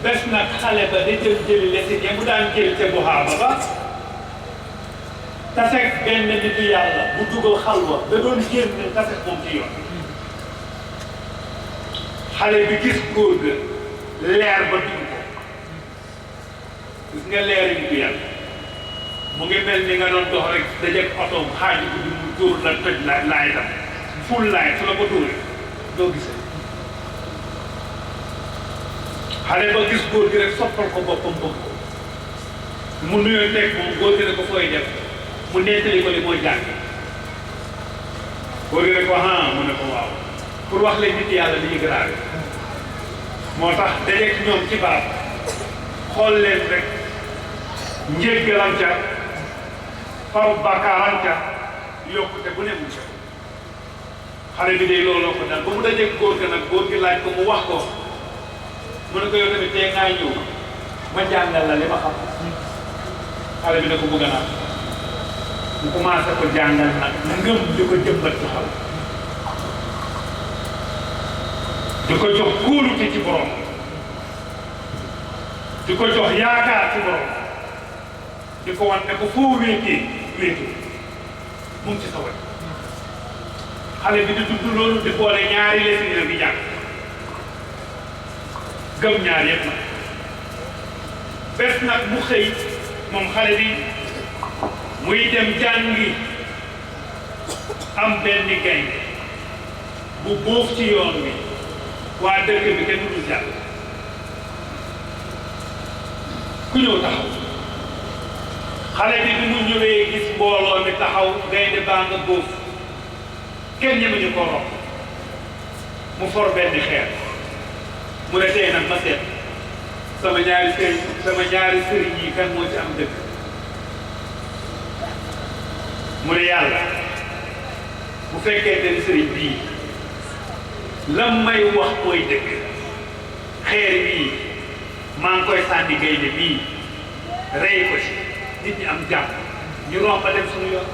bés nag xale ba di jëli lesin ya mu daan jël ca buxaaba ba taseeg benn nitu yàlla bu dugal xalwa da doon génn taseeg moom ci yoon xale bi gis góor ga leer ba dugg ko gis nga leer yi nitu yàlla mu ngi mel ni nga doon dox rek dajeeg otoom xaaju guddi mu dóor la toj laay tam ful laay su la ko dóoree doo gisee xale ba gis góor gi rek soppal ko boppam bëgg ko mu nuyoo teg moom góor gi ne ko fooy def mu nettali ko li mooy jàng góor gi ne ko mu ne ko waaw pour wax leen nit yàlla li ñu grave moo tax dajeeg ñoom ci barab xool leen rek njéggalam ca faru bakkaaram ca yokkute bu ne mu ca xale bi de looloo ko dal ba mu dajeeg góor gi nag góor gi laaj ko mu wax ko mu ne ko yow tamit tey ngaa ñëw ma jàngal la li ma xam xale bi ne ko bëgg naa mu commencé ko jàngal nag ngëm di ko jëmbat ci xol di ko jox kóolute ci borom di ko jox yaakaar ci borom di ko wan ne ko foo wéetee wéetu mu ngi ci sa wet xale bi di dund loolu di boole ñaari lesin nag di jàng gëm ñaar yëpp nag bés nag mu xëy moom xale bi muy dem jàngi am benn gaynde bu bóof ci yoon wi waa dëkk bi kenn du jàll ku ñëw taxaw xale bi bi mu ñëwee gis mbooloo mi taxaw gaynde baa nga bóof kenn ñemeñu ko romb mu for benn xeer mu ne tey nag ma seet sama ñaari sëriñ yi kan moo ci am dëkk mu ne yàlla bu fekkee den sëriñ bii lam may wax mooy dëkk xeer bii maa ngi koy sànni gaynde bii rey ko ci nit ñi am jàmm ñu romb dem suñu yoon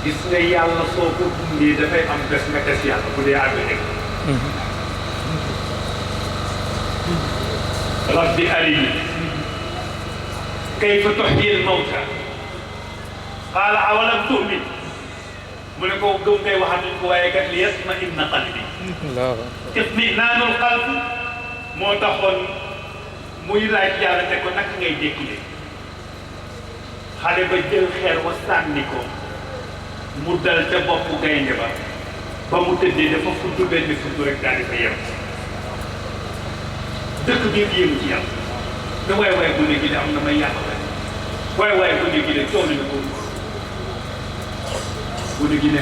gis nga yàlla soo ko dundee dafay am bés nga des yàlla bu dee àgg nekk rabbi arini kayfa tuhyil mawta qaala awalam tu'min mu ne ko gëm ngay waxal nañ ko waaye kat li yatma'inna qalbi itminaanul qalb moo taxoon muy laaj yàlla ne ko naka ngay dékkile xale ba jël xeer wa sànni ko mu dal ca boppu gaynde ba mu tëddee dafa fudd benn fudd rek daal di fa yem dëkk bi yéemu ci yàlla ne waay waay bu ne gi de am na may yàlla waay waay bu ne gi de coono na ko bu ne gi ne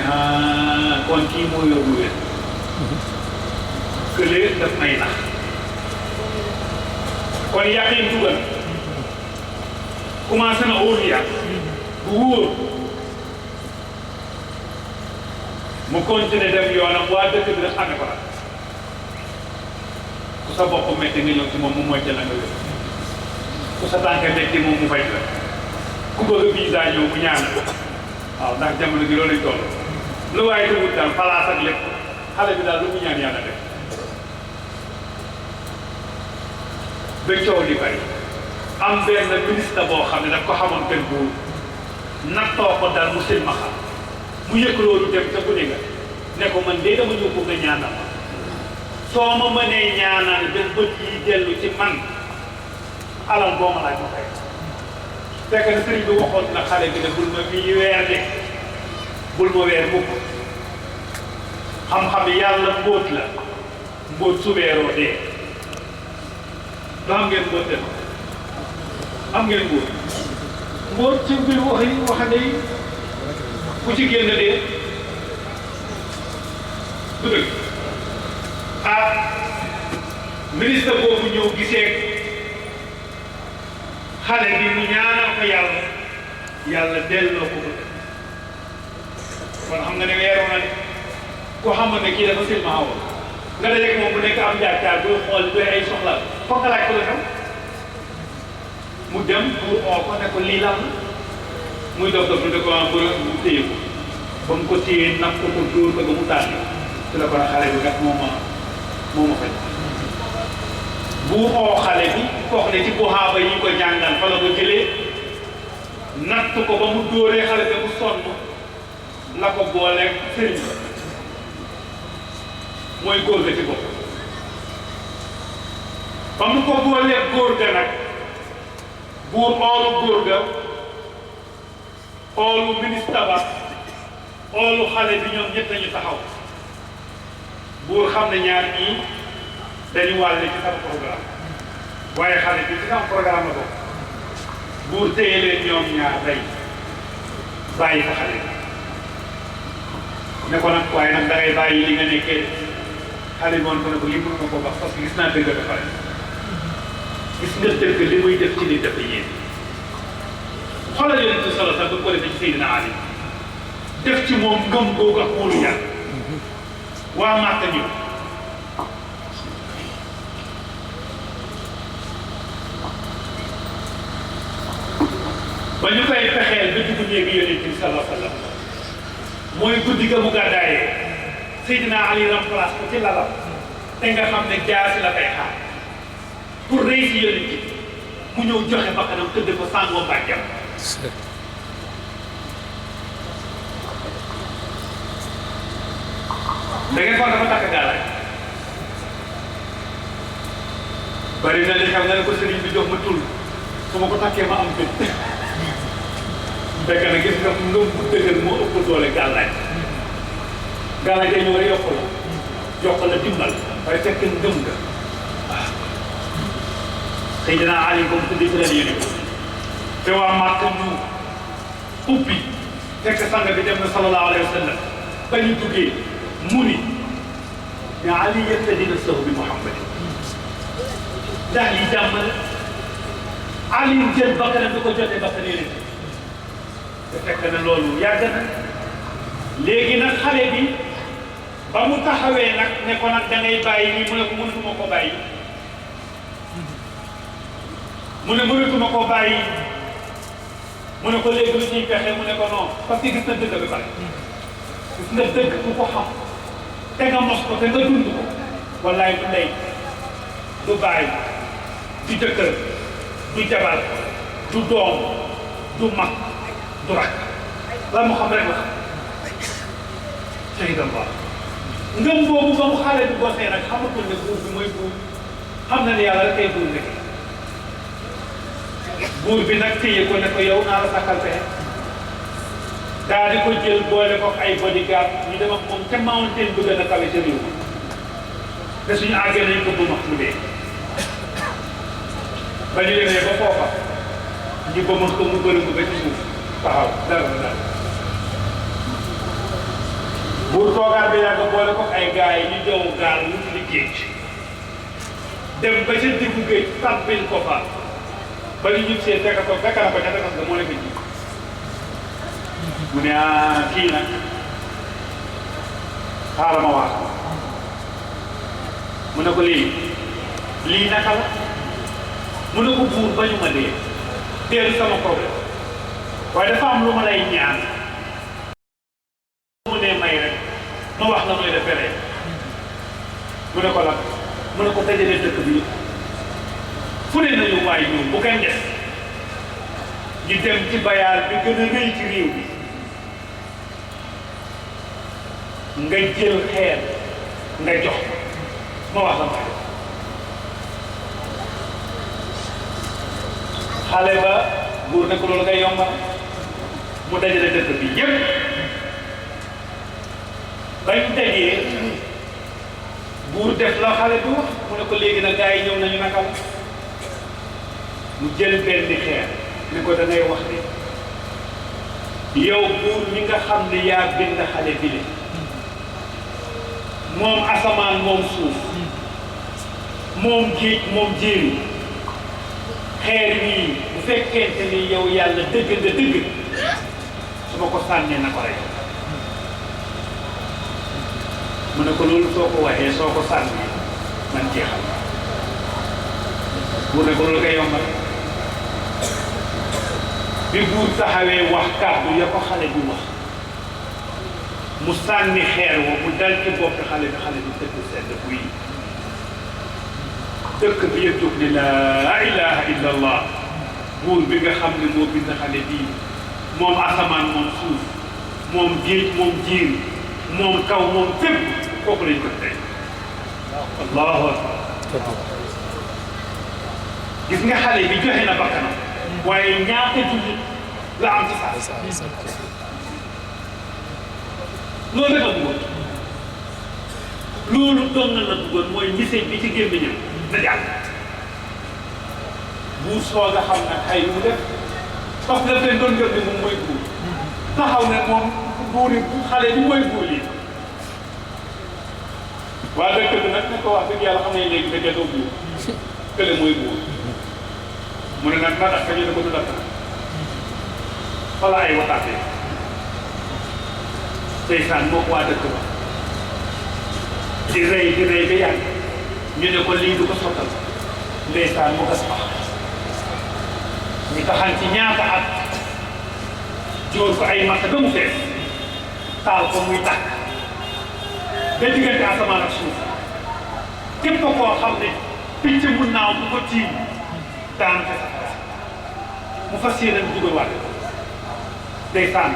kon kii moo yor lu wér kële daf may nax kon yàqin dugal commencé na óoriya bu wóor mu continué dem yoonam waa dëkk bi daf xame ko nag ku sa bopp métti nga ñëw ci moom mu mocc la nga wér ku sa tànk métti moom mu faj la ku bëgg visa ñëw mu ñaan waaw ndax jamono gi loolu lañ toll lu waaye dugub daal palaas ak lépp xale bi daal lu mu ñaan yàlla def ba coow di bari am benn ministre boo xam ne daf ko xamoon benn buur nattoo ko dal mu silmaxa mu yëg loolu dem ca gune nga ne ko man de dama ñëw pour nga ñaanal ma soo ma mënee ñaanal ba bët yi dellu ci man alal boo ma laaj ma fay fekk na sëriñ bi waxoon na xale bi ne bul ma fii weer de bul ma weer mukk xam-xam yàlla mbóot la mbóot su weeroo dee doo xam ngeen mbóot dem am ngeen mbóot mbóot ci biir waxande yi ku ci génn dee du dëgg ministre boobu ñëw gisee xale bi mu ñaanal ko yàlla delloo ko ko kon xam nga ne weeroo na ne ku xamoon ne kii dafa silma awoon nga dajeeg moom bu nekk am jaar-jaar booy xool doy ay soxla foog nga laaj ko la xew mu dem pour oo ko ne ko lii lan muy dof dof de ko am mu téye ko ba mu ko téye nag ko dóor ko ba mu tànn ci la ko xale bi kat moo ma faj bu oo xale bi koox ne ci buxaaba yi ko jàngal fa la ko jëlee natt ko ba mu dóoree xale bi mu sonn la ko booleeg sëriñ mooy góor ga ci bopp ba mu ko booleeg góor ga nag buur oolu góor ga oolu ministre ba oolu xale bi ñoom ñëpp nañu taxaw buur xam ne ñaar ñii dañu wàlle ci sama programme waaye xale bi ci sama programme la bokk buur téye leen ñoom ñaar day bàyyi fa xale bi ne ko nag waaye nag da ngay bàyyi li nga nekkee xale bi woon ko ne ko lii mënuma ko wax parce que gis naa dëgg dafa gis nga dëgg li muy def ci li dafa yéen xoolal yonent bi solo sax ba ko defee ci Seydina Ali def ci moom ngëm googu ak wóolu yàlla waa Màkka ñëw ba ñu koy fexeel ba dugg néegi yonent bi sallallahu alayhi wa sallam mooy guddi ga mu gàddaayee Seydina Ali remplace ko ci lalam te nga xam ne jaasi la koy xaar pour réussir yonent bi mu ñëw joxe bakkanam tëdd ko sàngoo bàjjam da ngeen foog dafa takk gaalaay bari na li xam nga ne ko sëriñ bi jox ma tul su ma ko takkee ma am fit fekk na gis nga ngëm bu dëgër moo ëpp doole gàllaay gàllaay day ñëw rek yokk la dimbal waaye fekk ngëm nga waaw Seydina Ali boobu tuddee ci la yéene ko te waa Màkka ñu ubbi fekk sang bi dem na sallallahu alayhi wa sallam ba ñu duggee mu ni ne Ali yaqtadi nafsahu bi Muhammadin ndax li jàmm la Ali jël bakkanam di ko jotee bakkan yeneen te fekk na loolu yàgg na léegi nag xale bi ba mu taxawee nag ne ko nag da ngay bàyyi nii mu ne ko mënatuma ko bàyyi mu ne mënatuma ko bàyyi mu ne ko léegi lu ñuy pexe mu ne ko non parce que gis na dëgg bi pare gis nga dëgg ku ko xam te nga mos ko te nga dund ko wallaay du ndey du bàyyi du jëkkër du jabar du doom du mag du rak la mu xam rek la sayid Allah ngëm boobu ba mu xale bi gosee nag xamatul ne buur bi mooy buur xam na ne yàlla rek kay buur nekk buur bi nag téye ko ne ko yow naa la sàkkal pexe daa di ko jël boole ko ay bodyguard ñu dem ak moom ca mountain bu gën a kawe ca réew te suñu àggee nañ ko bu max mu dee ba ñu demee ba foofa ñu ba max ko mu bëri mu ba ci suuf taxaw dara buur toogaat bi yàgg boole ko ay gars yi ñu jow gaal wuti li géej dem ba ca diggu géej tàbbil ko fa ba ñu ñib see fekk ko fekk na ko ca tefes ga moo nekk ji mu ne kii nag xaaral ma wax mu ne ko lii naka la mu ne ko buur bañu ma dee teelu sama problème waaye dafa am lu ma lay ñaan mu ne may rek ma wax la mooy defee rek mu ne ko la mu ne ko dajalee dëkk bi fu ne nañu waay ñoom bu kenn des ñu dem ci bayaal bi gën a rëy ci réew bi nga jël xeer nga jox ma wax la may def xale ba buur ne ko loolu ngay yombal mu dajale dëkk bi yëpp bañ dajee buur def la xale bi wax mu ne ko léegi nag gars yi ñëw nañu naka la mu jël benn xeer ne ko da ngay wax ne yow buur mi nga xam ne yaa bind xale bi le moom asamaan moom suuf moom géej moom jéeri xeer yii bu fekkente ni yow yàlla dëgg nga dëgg su ma ko sànnee na ko rek mu ne ko loolu soo ko waxee soo ko sànnee man jeexal buur ne ko loolu koy yombal bi buur taxawee wax kàddu ya ko xale bi wax mu sànni xeer wa mu dal ci bopp xale bi tëdd sedd buy dëkk bi yëpp jóg ne laa ilaha illa allah buur bi nga xam ne moo bind xale bii moom asamaan moom suuf moom géej moom jiir moom kaw moom fépp kooku lañ ko tey allahu akbar gis nga xale bi joxe na bakkanam waaye ñaata jullit la am ci saa loolu rek la bëggoon loolu doon na la bëggoon mooy message bi ci gémmiñam na jàll buur soog a xam nag xëy mu def parce que daf leen doon gëm ne moom mooy buur taxaw ne moom buur yi xale bi mooy buur yi waa dëkk bi nag ne ko wax dëgg yàlla xam ne léegi fekkee doo buur kële mooy buur mu ne nag na dakk ñu ne ko du dakk nag fala ay wataatee ndeysaan moo ko waa dëkk ba di rey ba yàgg ñu ne ko lii du ko sottal ndeysaan mu gas pax ñu taxan ci ñaata at jóor ko ay matt ba mu fees taal ko muy tàkk ba diggante asamaan ak suuf képp koo xam ne picc mu naaw bu ko tiim daan ca safara mu fas yéene dugal waat ndeysaan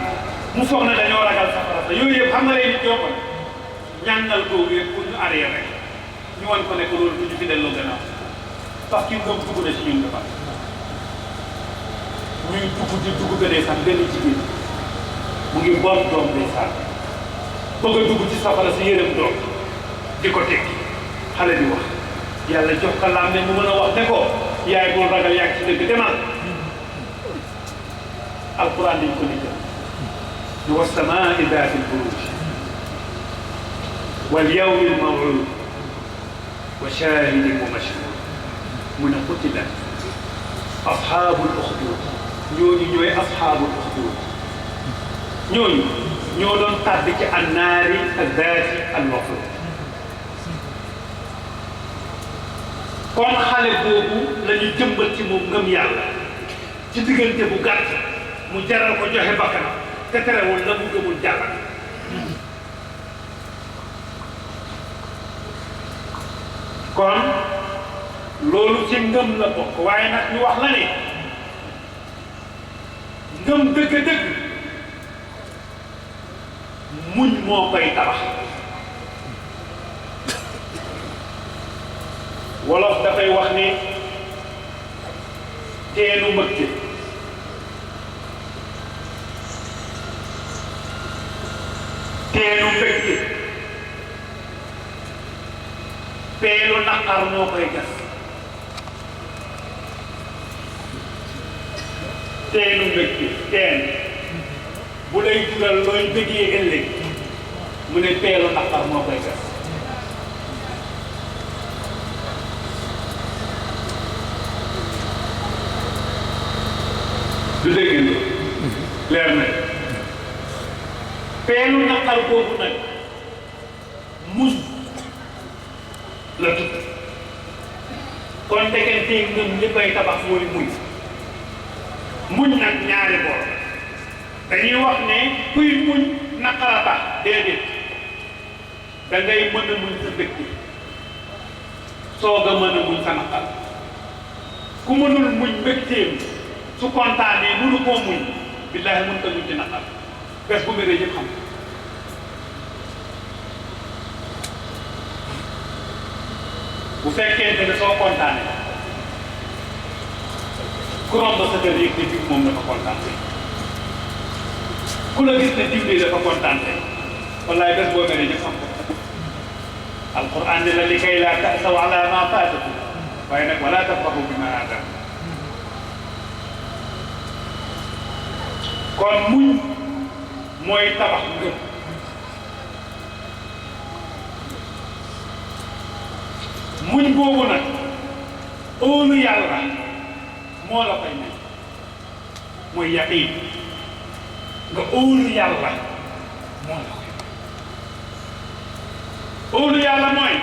mu foog ne dañoo ragal safara te yooyu yëpp xam nga lay nit yokkoon ñàngal googu yëpp pour ñu arrière rek ñu wan ko ne ko loolu du ñu fi delloo gannaaw parce que ngëm dugg na ci ñun dafa ñuy dugg ba ndeysaan benn jigéen mu ngi boot doom ndeysaan bëgg a dugg ci safara si yërëm doom di ko tekki xale bi wax yàlla jox ko laam ne mu mën a wax ne ko yaay bul ragal yaa ngi ci dëgg demal alquran dañ ko nital ni wa samaai daati lburuj wal yawmi lmawud wa shahidin wa mashhud mu ne qutila ashaabul uxdud ñooñu ñooy ashaabul uxdud ñooñu ñoo doon tàbbi ci annaari daati alwaqud kon xale boobu la ñu jëmbal ci moom ngëm yàlla ci diggante bu gàtt mu jaral ko joxe bakkanam te terewul la mu gëmul jàllal kon loolu ci ngëm la bokk waaye nag ñu wax la ne ngëm dëgg-dëgg muñ moo koy tabax wolof dafay wax ni teenu mbëgte teenu mbëgte peelu naqar moo koy gas teenu mbëgte teen bu lay dugal looy bëggee ëllëg mu ne peelu naqar moo koy gas du dégg nga leer na peelu naqar boobu nag muñ la tudd kon ndekete ngëm li koy tabax mooy muñ nag ñaari boor dañuy wax ne kuy muñ naqara tax déedéet da ngay mën a muñ sa dëkk soog a mën a muñ sa naqar ku mënul muñ mbégteem su kontaanee mënu koo muñ billaahi mën ta muñ ci naqar bés bu méree yëpp xam bu fekkee ne soo kontaanee ku romb sa kër yëg ne diw moom dafa kontaan ku la gis ne diw bi dafa kontaan wallaay bés boo méree yëpp xam ko alquran ne la li kay laa ta'saw ala ma faatakum waaye nag wala tafrahu bima aatakum kon muñ mooy tabax ngëm muñ boobu nag óolu yàlla moo la koy may mooy yaqiin nga óolu yàlla moo la koy óolu yàlla mooy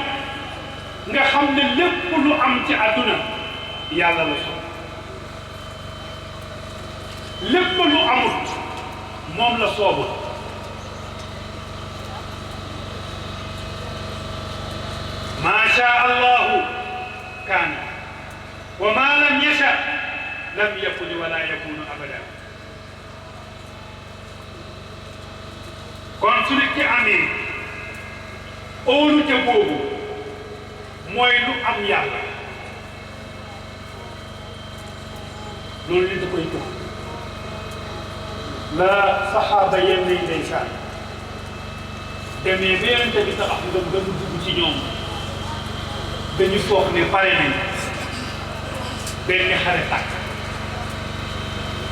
nga xam ne lépp lu am ci àdduna yàlla la so lépp lu amut moom la soobul shaa allahu kaana wa ma lam yasha lam yakun wala yakunu abadan kon su nit ki amee óolu ca boobu mooy lu am yàlla loolu li da koy gëm la saxaaba yenn yi ndeysaan demee ba yonente bi tax ngëm ngëm dugg ci ñoom dañu foog ne pare nañ benn xare tàkk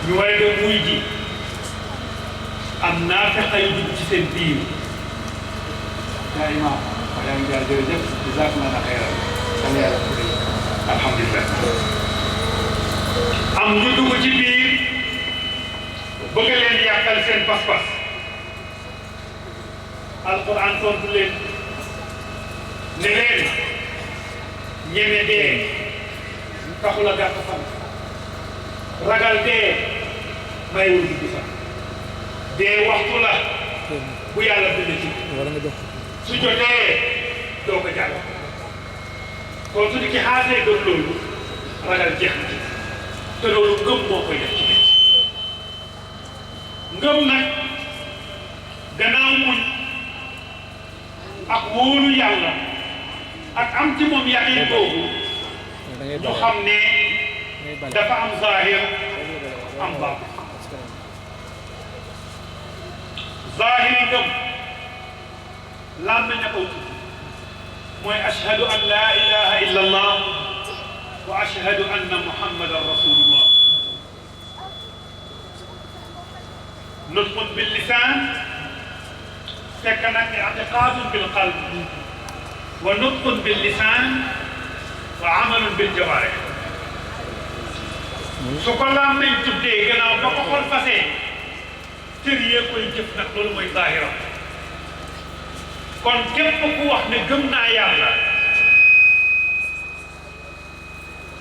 ñu war a dem muy ji am naa fexe yu dugg ci seen biir yaa imaam yaa ngi jaar jërëjëf jazakumullah xayran alhamdulilah am ñu dugg ci biir bëgg leen yàqal seen pas-pas alquran tontu leen ne leen ñeme dee taxul a gàtt fan ragal dee mayul dugg fan dee waxtu la bu yàlla bind ci su jotee doo ko jàll kon su di ki xaasee gëm loolu ragal jeex na ci te loolu ngëm moo koy def ci nit ngëm nag gannaaw muñ ak wóolu yàlla ak am ci moom yaqiin boobu ñu xam ne dafa am zahir am baatin zahir ngëm làmmiñ na ko tudd mooy ashhadu an la ilaha illa allah wa ashhadu anna muhammadan rasulullah nutqun bil lisan fekk nag i'tiqadun bil qalb wa nutqun bil lisan wa amalun bil jawarih su ko làmmiñ tuddee gannaaw ba ko xol fasee cër yee koy jëf nag loolu mooy zahiram kon képp ku wax ne gëm naa yàlla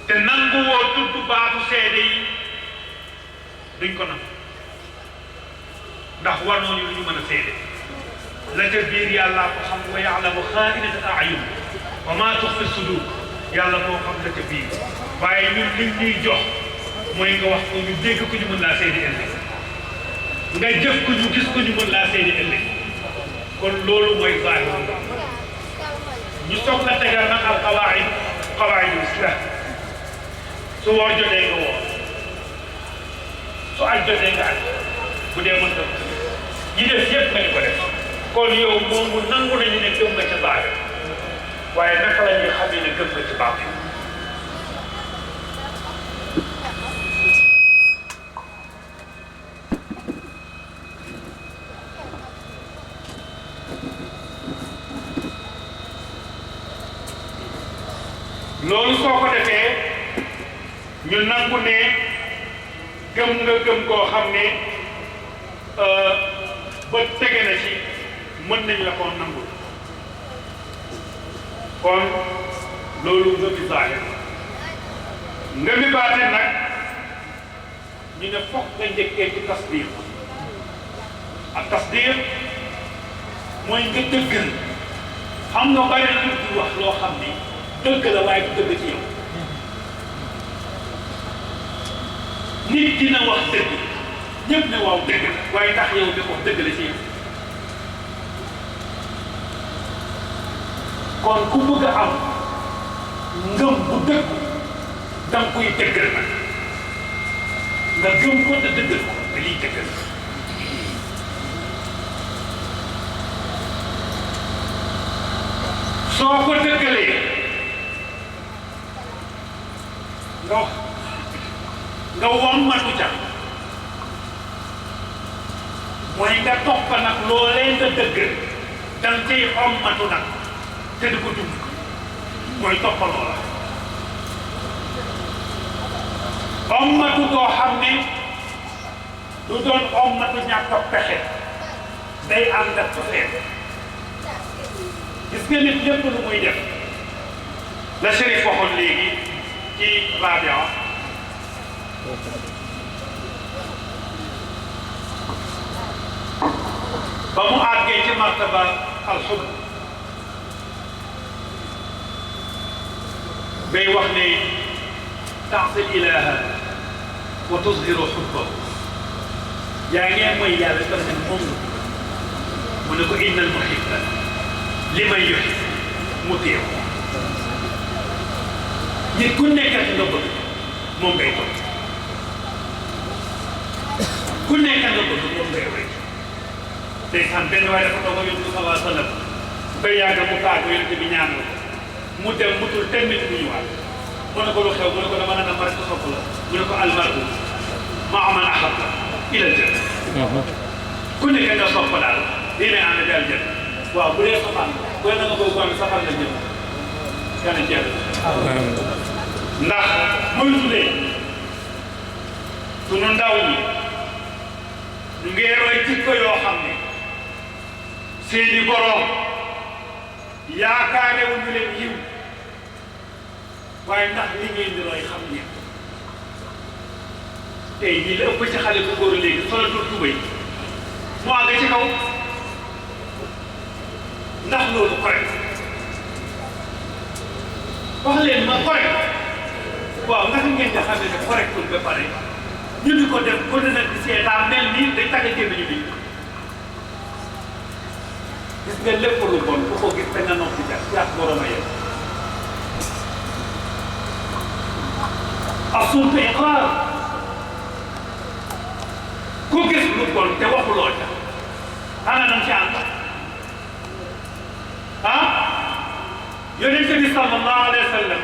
te nangu woo tudd baatu seede yi duñ ko nangu ndax war nañu lu ñu mën a seede la ca biir yàlla ko xam wa ya'lamu xaa'inata a'yun wa maa tuxfi sudur yàlla moo xam la ca biir waaye ñun liñ ñuy jox mooy nga wax ko ñu dégg ko ñu mën laa seede ëllëg nga jëf ko ñu gis ko ñu mën laa seede ëllëg kon loolu mooy zaahir ñu soog la tegal nag al qawaa'idul islaam su woor jotee nga woor su aj jotee nga aj bu dee mën nga yi def yëpp nga ñu ko def kon yow moomu nangu nañu ne gëm nga ca zaahir waaye naka la ñuy xamee ne gëm nga ci baatin loolu soo ko defee ñu nangu ne gëm nga gëm koo xam ne ba tege na ci mën nañ la koo nangu kon loolu ngëmi zaahir ngëmi baatin nag ñu ne fokk nga njëkkee ci tasdiir ak tasdiir mooy nga dëggal xam nga bari na di wax loo xam ni dëgg la waaye du dëgg ci yow nit dina wax dëgg ñëpp ne waaw dëgg la waaye ndax yow bi wax dëgg la ci yow kon ku bëgg a am ngëm bu dëgg da nga koy dëggal nag nga gëm ko te dëggal ko te liy dëggal soo ko dëggalee nga wommatu ca mooy nga topp nag loolee nga dëggal da nga cay wommatu nag te di ko dund mooy toppaloo la wommatu koo xam ne du doon wommatu ñàkk a pexe day ànd ak pexe gis nga nit lépp lu muy def la Chérif waxoon léegi ci Rabia ba mu àggee ci martaba alxub bay wax ne ta'sil ilaha wa tuzhiru hubbahu yaa ngeen mooy yàlla parce que moom mu ne ko innal muhibba liman yuhib mutii'u nit ku nekkat nga bëgg moom ngay topp ku nekkat nga bëgg moom ngay roy tey xam benn waaye dafa toog ak Yonent bi sallallahu alayhi wa sallam ba yàgg mu tàggu Yonent bi ñaan la mu dem mutul termine bu ñëwaat mu ne ko lu xew mu ne ko dama naan ma rek sopp la mu ne ko almar'u ma'a man ahabba ila al-janna ku nekk nga sopp daal dina ànd ak aljanna waaw bu dee safaan bu dee na nga bëgg am safaan la jëm kana jeex ndax moytu leen sunu ndaw ñi ñu ngi roy jikko yoo xam ne seeni borom yaakaare wu ñu leen yiw waaye ndax li ngeen di roy xam ngeen tey ñi la ëpp ci xale bu góor léegi solatul tubay mu àgg ci kaw ndax loolu correct wax leen ma correct waaw naka ngeen di xam ne correctul ba pare ñu di ko def ko dina di seetaan mel nii day tàgge gémmiñu bi gis nga lépp lu bon ku ko gis da nga noppi yak borom a yem asul fi iqraar ku gis lu bon te waxuloo ca ana nam ci ànd yonent bi sallallahu alayhi wa sallam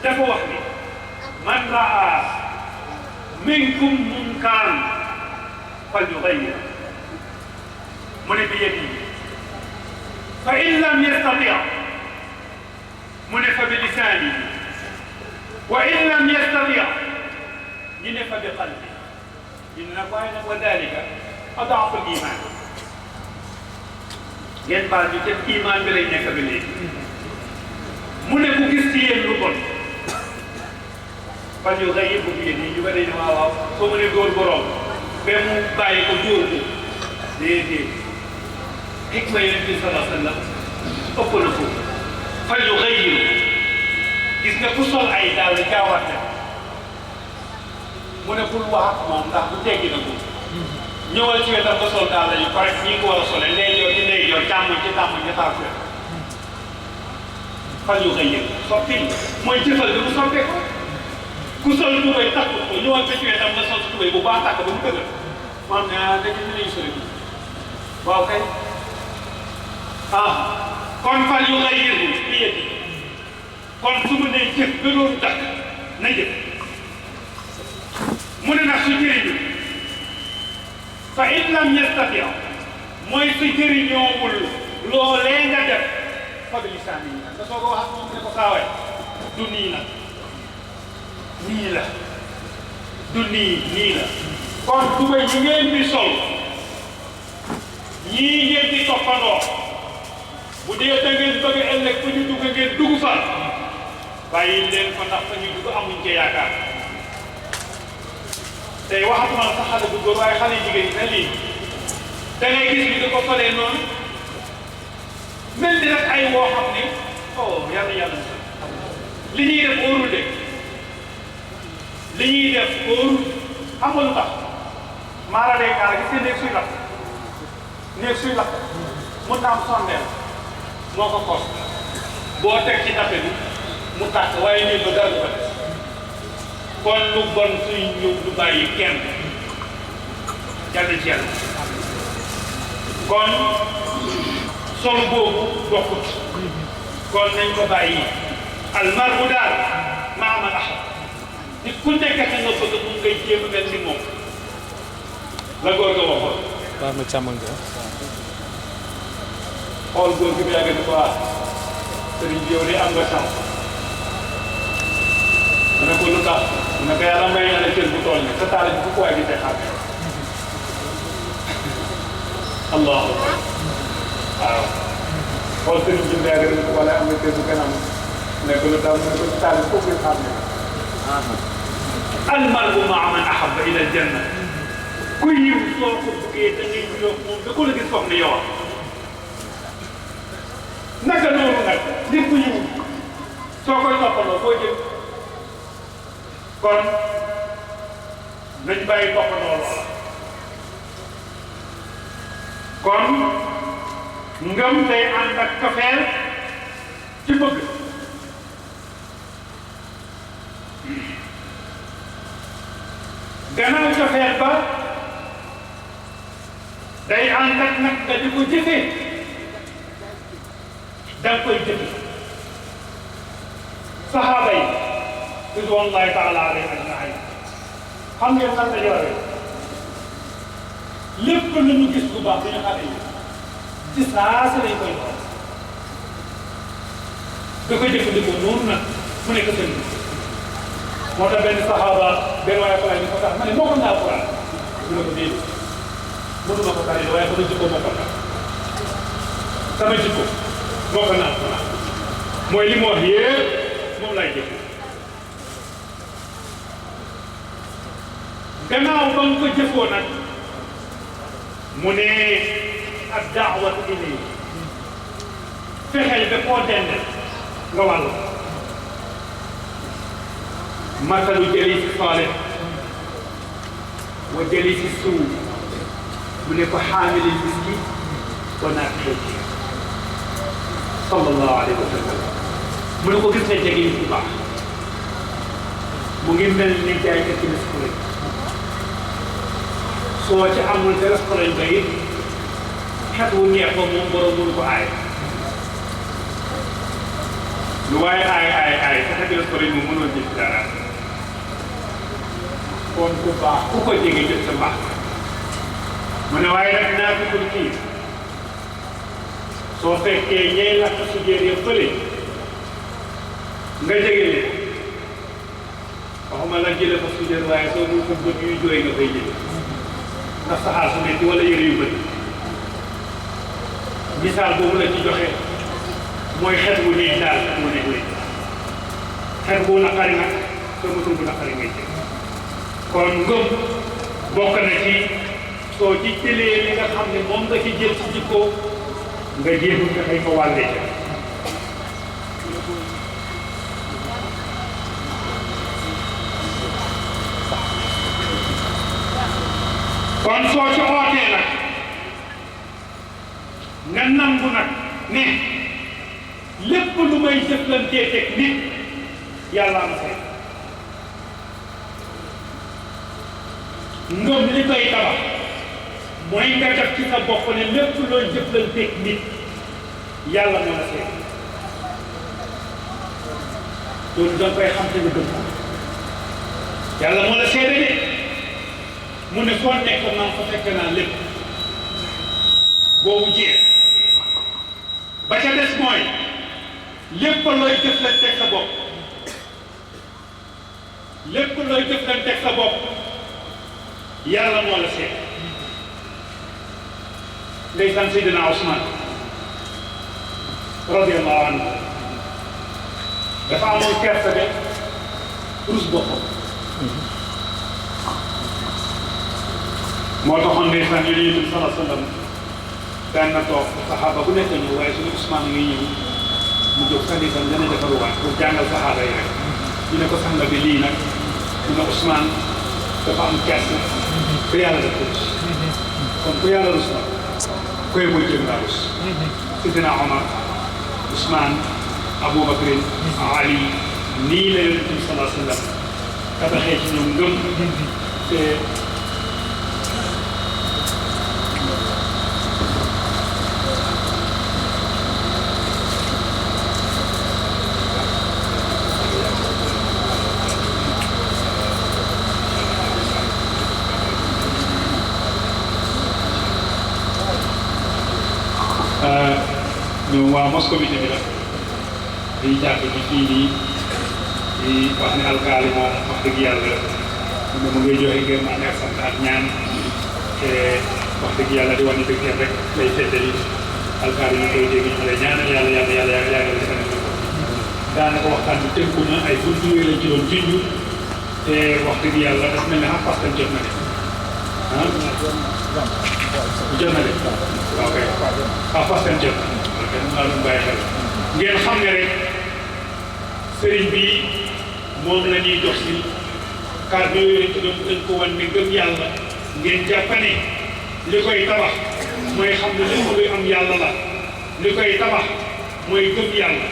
dafa wax ni man raa minkum munkaran falyughayyir mu ne bi yadihi fa in lam yastati' mu ne fa bi lisanihi wa in lam yastati' ñu ne fa bi qalbi ñu ne nag waaye nag wa dalika ad'afu al-iman ngeen baal ñu te iman bi lay nekk ba léegi mu ne ku gis ci yéen lu bon falyughayyirhu bi yadihi ñu bëri ne waaw waaw soo mënee dóor borom ba mu bàyyi ko dóor ko déedéet hikma Yonent bi sallallahu alayhi wa sallam ëpp na ko falyughayyirhu gis nga ku sol ay daal gaawaate mu ne bul wax ak moom ndax bu teggi na ko ñëwal ci wetam nga sol daal lañu correct ñi ko war a solee ndeyjoor ci ndeyjoor càmmoñ ci càmmoñ ci taal fee falyughayyirhu soppi mooy jëfal bi mu soppee ko ku sol tubéy takk ko ñëwal ba ci wetam nga sol tubéy bu baax takk ba mu dëgër maam ne ah dëgg dinañu sori waaw kay kon falyughayyirhu bi yadihi kon su ma nee jëf ba doon dakk na jëf mu ne nag su jëriñu fa in lam yastati' mooy su jëriñoowul loolee nga def fa bi lisaanihi nga soog a wax ak moom ne ko saawaay du nii nag nii la du nii la kon tubéy yi ngeen di sol ñii ngeen di toppandoo bu dee da ngeen bëgg ëllëg fu ñu dugg ngeen dugg fa bàyyi leen ko ndax fa ñu dugg amuñ ca yaakaar tey waxatuma la sax xale bu góor waaye xale jigéen ñi sax lii da ngay gis ni da ko solee noonu mel ni rek ay woo xam ni oh yàlla li ñuy def óorul de li ñuy def óorul xam nga lu tax maara day kaara gis nga néeg suy lakk mun na am sondeel moo ko kos boo teg ci tape bi mu tàkk waaye néeg ba dara du ko des kon lu bon suy ñëw du bàyyi kenn jàll ci yàlla kon sol boobu bokkut kon nañ ko bàyyi almar'u daal ma'a man ahab nit ku nekk ka nga bëgg mu ngay jéem a mel ni moom la góor ga waxoon baax na càmmoñ ga xool góor gi bi yàgg ni ko sëriñ bi yow de am nga chance mu ne ko lu tax mu ne ko yàlla may na la cër bu tool ne sa taal bi fu ko waay gi tey xàmme allahu waaw xool sëriñ bi bi yàgg ni ko wala am nga cër bu gën am ne ko lu tax mu ne ko sa taal bi foofu nga xàmme almar'u ma'a man ahabba ila aljanna ku yiw soo ko buggee da ngay ñëw moom da ko la gis foog ne yow naka noonu nag nit ku yiw soo koy toppandoo foo jëm kon nañ bàyyi toppandoo loola kon ngëm day ànd ak cofeel ci bëgg gannaaw cofeel ba day ànd ak nag nga di ko jëfee da nga koy jëfe saxaaba yi ridwanullahi taala alayhim ajmaïn xam ngeen nan la yoree lépp lu ñu gis lu baax dañu xale yi ci saa si lañ koy doon da koy jëfandikoo noonu nag mu nekk seen moo tax benn saxaaba benn waaye ko ni ko tax ma ne moo ko naa Alxuraan mu ne ko déedéet mënuma ko tari waaye sama jikko moo ko naa sama jikko moo ko naa Alxuraan mooy li mu wax yépp moom laay jëf gannaaw ba nga ko jëfoo nag mu ne ak daawatu ilayhi fexeel ba koo dendal nga wàllu matalu jalisi saalih wa jalisi suu mu ne ko xaamilil miski wa naafixihi sallallahu alayhi wa sallam mu ne ko gis nga jege bu baax mu ngi mel ni jaaykat ci restaurant soo ci amul te restaurant ba it xet wu neex ba moom borom mënu ko aay lu waaye aay sa xet restaurant moom mënoo jël dara kon ku baax ku ko jege jot sa mbaax mu ne waaye nag naa fi ko kii soo fekkee ñey lakk su jéer fële nga jege leen waxuma la jële fa su jéer waaye soo dul ko bët yuy jooy nga fay jële ndax saxaar su metti wala yëre yu bëri misaal boobu la ci joxe mooy xet bu neex daal xet bu neex lañ xet bu naqari nag soo matul bu naqari ngay jël kon ngëm bokk na ci soo ci jëlee li nga xam ne moom nga ci jël ci jikko nga jéem nga xëy ko wàllee ca kon soo ci ootee nag nga nangu nag ne lépp lu may jëflantee teg nit yàlla am fay ngëm li koy tabax mooy nga def ci sa bopp ne lépp looy jëflanteeg nit yàlla moo la seet loolu da nga koy xam te nga gëm ko yàlla moo la seede de mu ne foo nekk man fa fekk naa lépp boobu jeex ba ca des mooy lépp looy jëflanteeg sa bopp lépp looy jëflanteeg sa bopp yàlla moo la seet ndeysaan Seydina Ousmane radiyallahu anhu dafa amoon kersa de rus boppam moo taxoon ndeysaan Yonent bi sallallahu alayhi wa sallam daan na toog saxaaba bu nekk ñëw waaye suñu Ousmane ngi ñëw mu jóg sax ndeysaan dana defaruwaat pour jàngal saxaaba yi rek ñu ne ko sanga bi lii nag ñu ne Ousmane dafa am kersa ku yàlla def rus kon ku yàlla rus na koy mooy jëm naa rus Sidina Omar Ousmane Aboubacrin Ali nii la Yonent bi sallallahu alayhi wa sallam tabaxee ci ñoom ngëm te ñoom waa mos comité bi la di jàpp ci fii nii di wax ne alkaali moom wax dëgg yàlla mu ngay joxe gërëm ak sant ak ñaan te wax dëgg yàlla di wane dëgg rek lay feddali alkaali ñu koy dégg ñu lay ñaanal yàlla yàggal seen ko daanaka waxtaan bi tënku na ay buntu yooyu lañ ci doon junj te wax dëgg yàlla daf mel ne parce que jot na de jot na de ok parce que jot na ok mu laa doon bàyyi xel ngeen xam ne rek sëriñ bi moom la ñuy jox si kàddu yooyu dañ ko wan ne gëm yàlla ngeen jàppane li koy tabax mooy xam ne lépp luy am yàlla la li koy tabax mooy gëm yàlla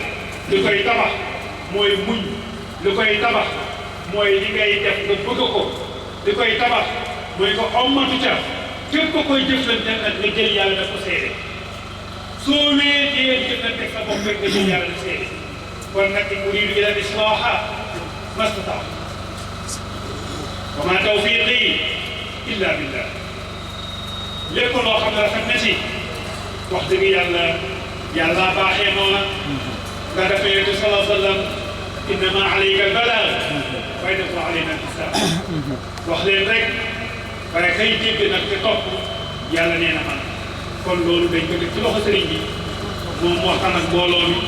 li koy tabax mooy muñ li koy tabax mooy li ngay def nga bëgg ko li koy tabax mooy ko ommatu ca képp ko koy jëflante ak nga jël yàlla daf ko seede soo wéetee jëflante sa bopp rek nga jël yàlla daf seede kon nag uriidu illa l-islaaha mastata'tu wa maa tawfiiqii illa billah lépp loo xam ne rafet na si wax dëgg yàlla baaxee noona nga defee Yonent bi sallallahu alayhi wa sallam innamaa alayka al-balaag wa innamaa alaynaa al-hisaab wax leen rek waaye kay dégg nag te topp yàlla nee na man kon loolu dañ ko def ci loxo sëriñ bi moom moo xam ak mbooloo mi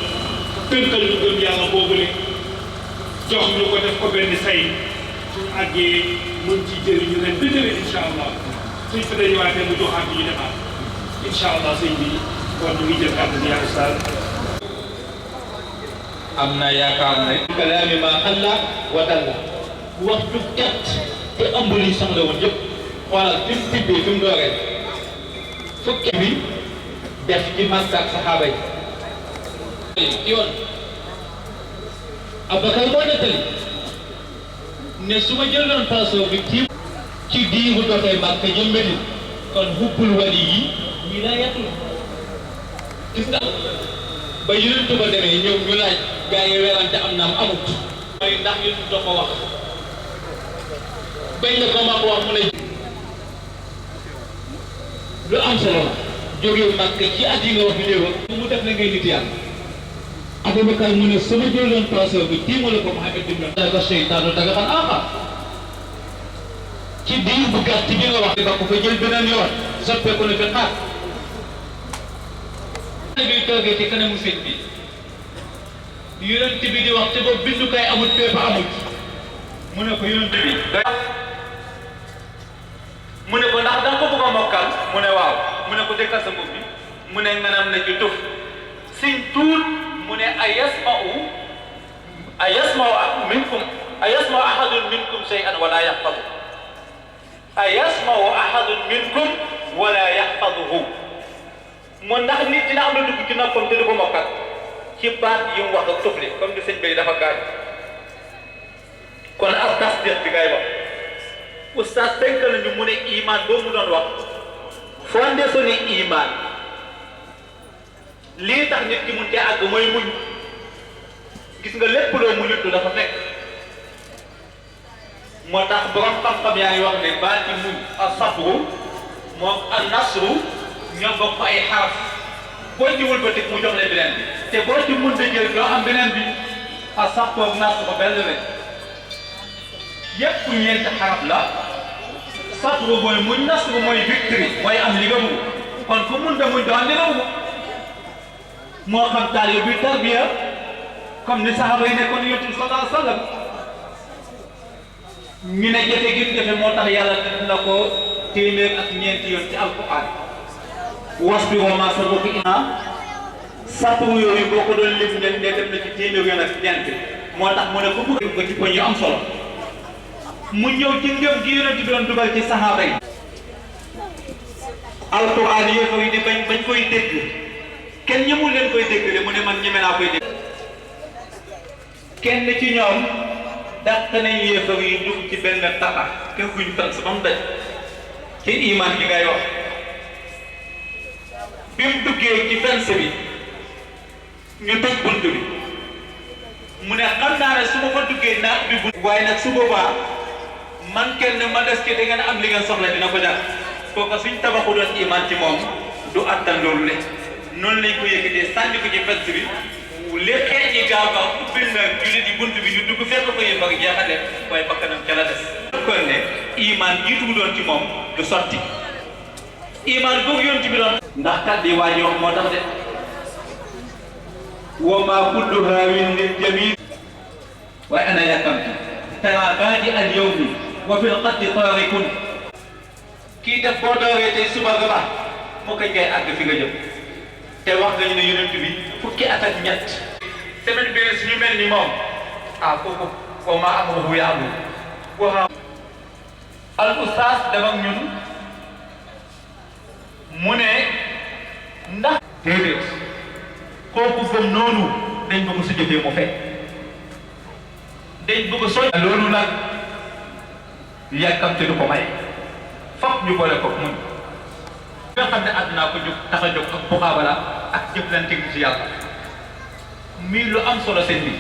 tënkal ñu gëm yàlla boobule jox ñu ko def ko benn say suñu àggee mën ci jëriñu ren ba déwén incha allah suñ fi dañuwaatee mu joxaat ñu demaat incha allah sëñ bi kon ñu ngi jël kàddu gi yaa ustaz. am na yaakaar ne. kalaami ma xalla wa dalla wax ju gàtt te ëmb li soxla woon yëpp xoolal fi mu tibbee fi mu dooree fukki bi def ci Makka ak saxaaba yi. yoon Abubakar moo nettali ne su ma jëloon paasoo bi ci diiru doxee Makka ñoom Medina kon hubbul wali yi ñii laa yatul gis nga ba Yonent ba demee ñëw ñu laaj gaa yi werante am na am amut mooy ndax Yonent da ko wax bañ la ko mag wax mu ne lu am solo la jógee Makka ci àddina wax bi léewa mu def na ngay nit yàlla Abubakar mu ne sama jëloon paasoo bi tiimu la ko Muhammad dim la ko seytaanu daga xan aaxar ci diir bu gàtt bi nga wax ba ko fa jël beneen yoon soppeeku na fi xaar bi toogee ci kanamu sëñ bi Yonent bi di wax te boobu bindukaay amut pépp amut mu ne ko Yonent bi mu ne ko ndax danga ko bëgg a mokkal mu ne waaw mu ne ko dëkkal sa mbubb bi mu ne nganam na ci tuf siñ tuut mu ne ayasma'u ahadun minkum shay'an wala yahfadu ayasma'u ahadun minkum wala yahfaduhu moo ndax nit dina am la dugg ci noppam te du ko mokkal ci baat yi mu wax ak tufli comme di sëñ bi dafa gaañ kon ak tasdiq bi ngay wax oustaz tënk nañu mu ne iman boobu mu doon wax fondation ni iman lii tax nit ki mun cee àgg mooy muñ gis nga lépp loo muñutu dafa fekk moo tax borom xam-xam yaa ngi wax ne baati muñ as-sabru moom an-nasru ñoo bokk ay xaraf boo jiwul ba teg mu jox leen beneen bi te boo ci mën a jël doo am beneen bi as-sabru ak nasru ba benn rek yépp ñeenti xaraf la sabru mooy muñ nasru mooy victoire mooy am li nga bëgg kon fu mun da muñ doo am li nga bëgg moo xam taalibe bi tarbiya comme ni saxaaba yi nekkoon Yonent bi sallallahu alayhi wa sallam ñu ne jafe gi jafe moo tax yàlla def na ko téeméer ak ñeenti yoon ci alquran wasbir wa maa sabruka illaa sabru yooyu boo ko doon lim ne dem na ci téeméer yoon ak ñeent moo tax mu ne ko bëgg ko ci poñ yu am solo mu ñëw ci ngëm gi Yonent bi doon dugal ci saxaaba yi alquran yéefar yi di bañ koy dégg kenn ñemul leen koy dégg de mu ne man ñeme naa koy dégg kenn ci ñoom dàq nañ yéefar yi dugg ci benn taxa kër guñ fans ba mu daj ci iman bi ngay wax bi mu duggee ci fens bi ñu tëj bunt bi mu ne xam naa ne su ma fa duggee naa bi bunt waaye nag su boobaa man kenn ma des ci da ngeen am li ngeen soxla dina ko jàpp kooka suñ tabaxu doon iman ci moom du attan loolu le noonu lañ ko yëkkatee sànni ko ci fens bi li xeet yi gaaw gaaw ubbil na jullit yi bunt bi ñu dugg fekk ko yëpp ak jeexale waaye bakkanam ca la des kon ne iman jiitu doon ci moom du sotti iman boobu yoon ci bi doon ndax kat di waa ji wax moo tax de wa ma kullu haawin lil jamil waaye ana yàkkamti tara baadi al yawmi wa fil qaddi taarikun kii def boo dooree tey suba nga baax moo koy ngay àgg fi nga jëm te wax nañu ne Yonent bi fukki at ak ñett semaine bi suñu mel ni moom kooku wa maa amruhu ya'mur wa al ustaas dem ak ñun mu ne ndax déedéet kooku gëm noonu dañ bëgg su jëfee mu fekk dañ bëgg soo loolu nag yàkkamte du ko may fokk ñu boole ko muñ nga xam ne àdduna ko jóg tax a jóg ak muqaabala ak jëflante gi ci yàlla mii lu am solo seen bi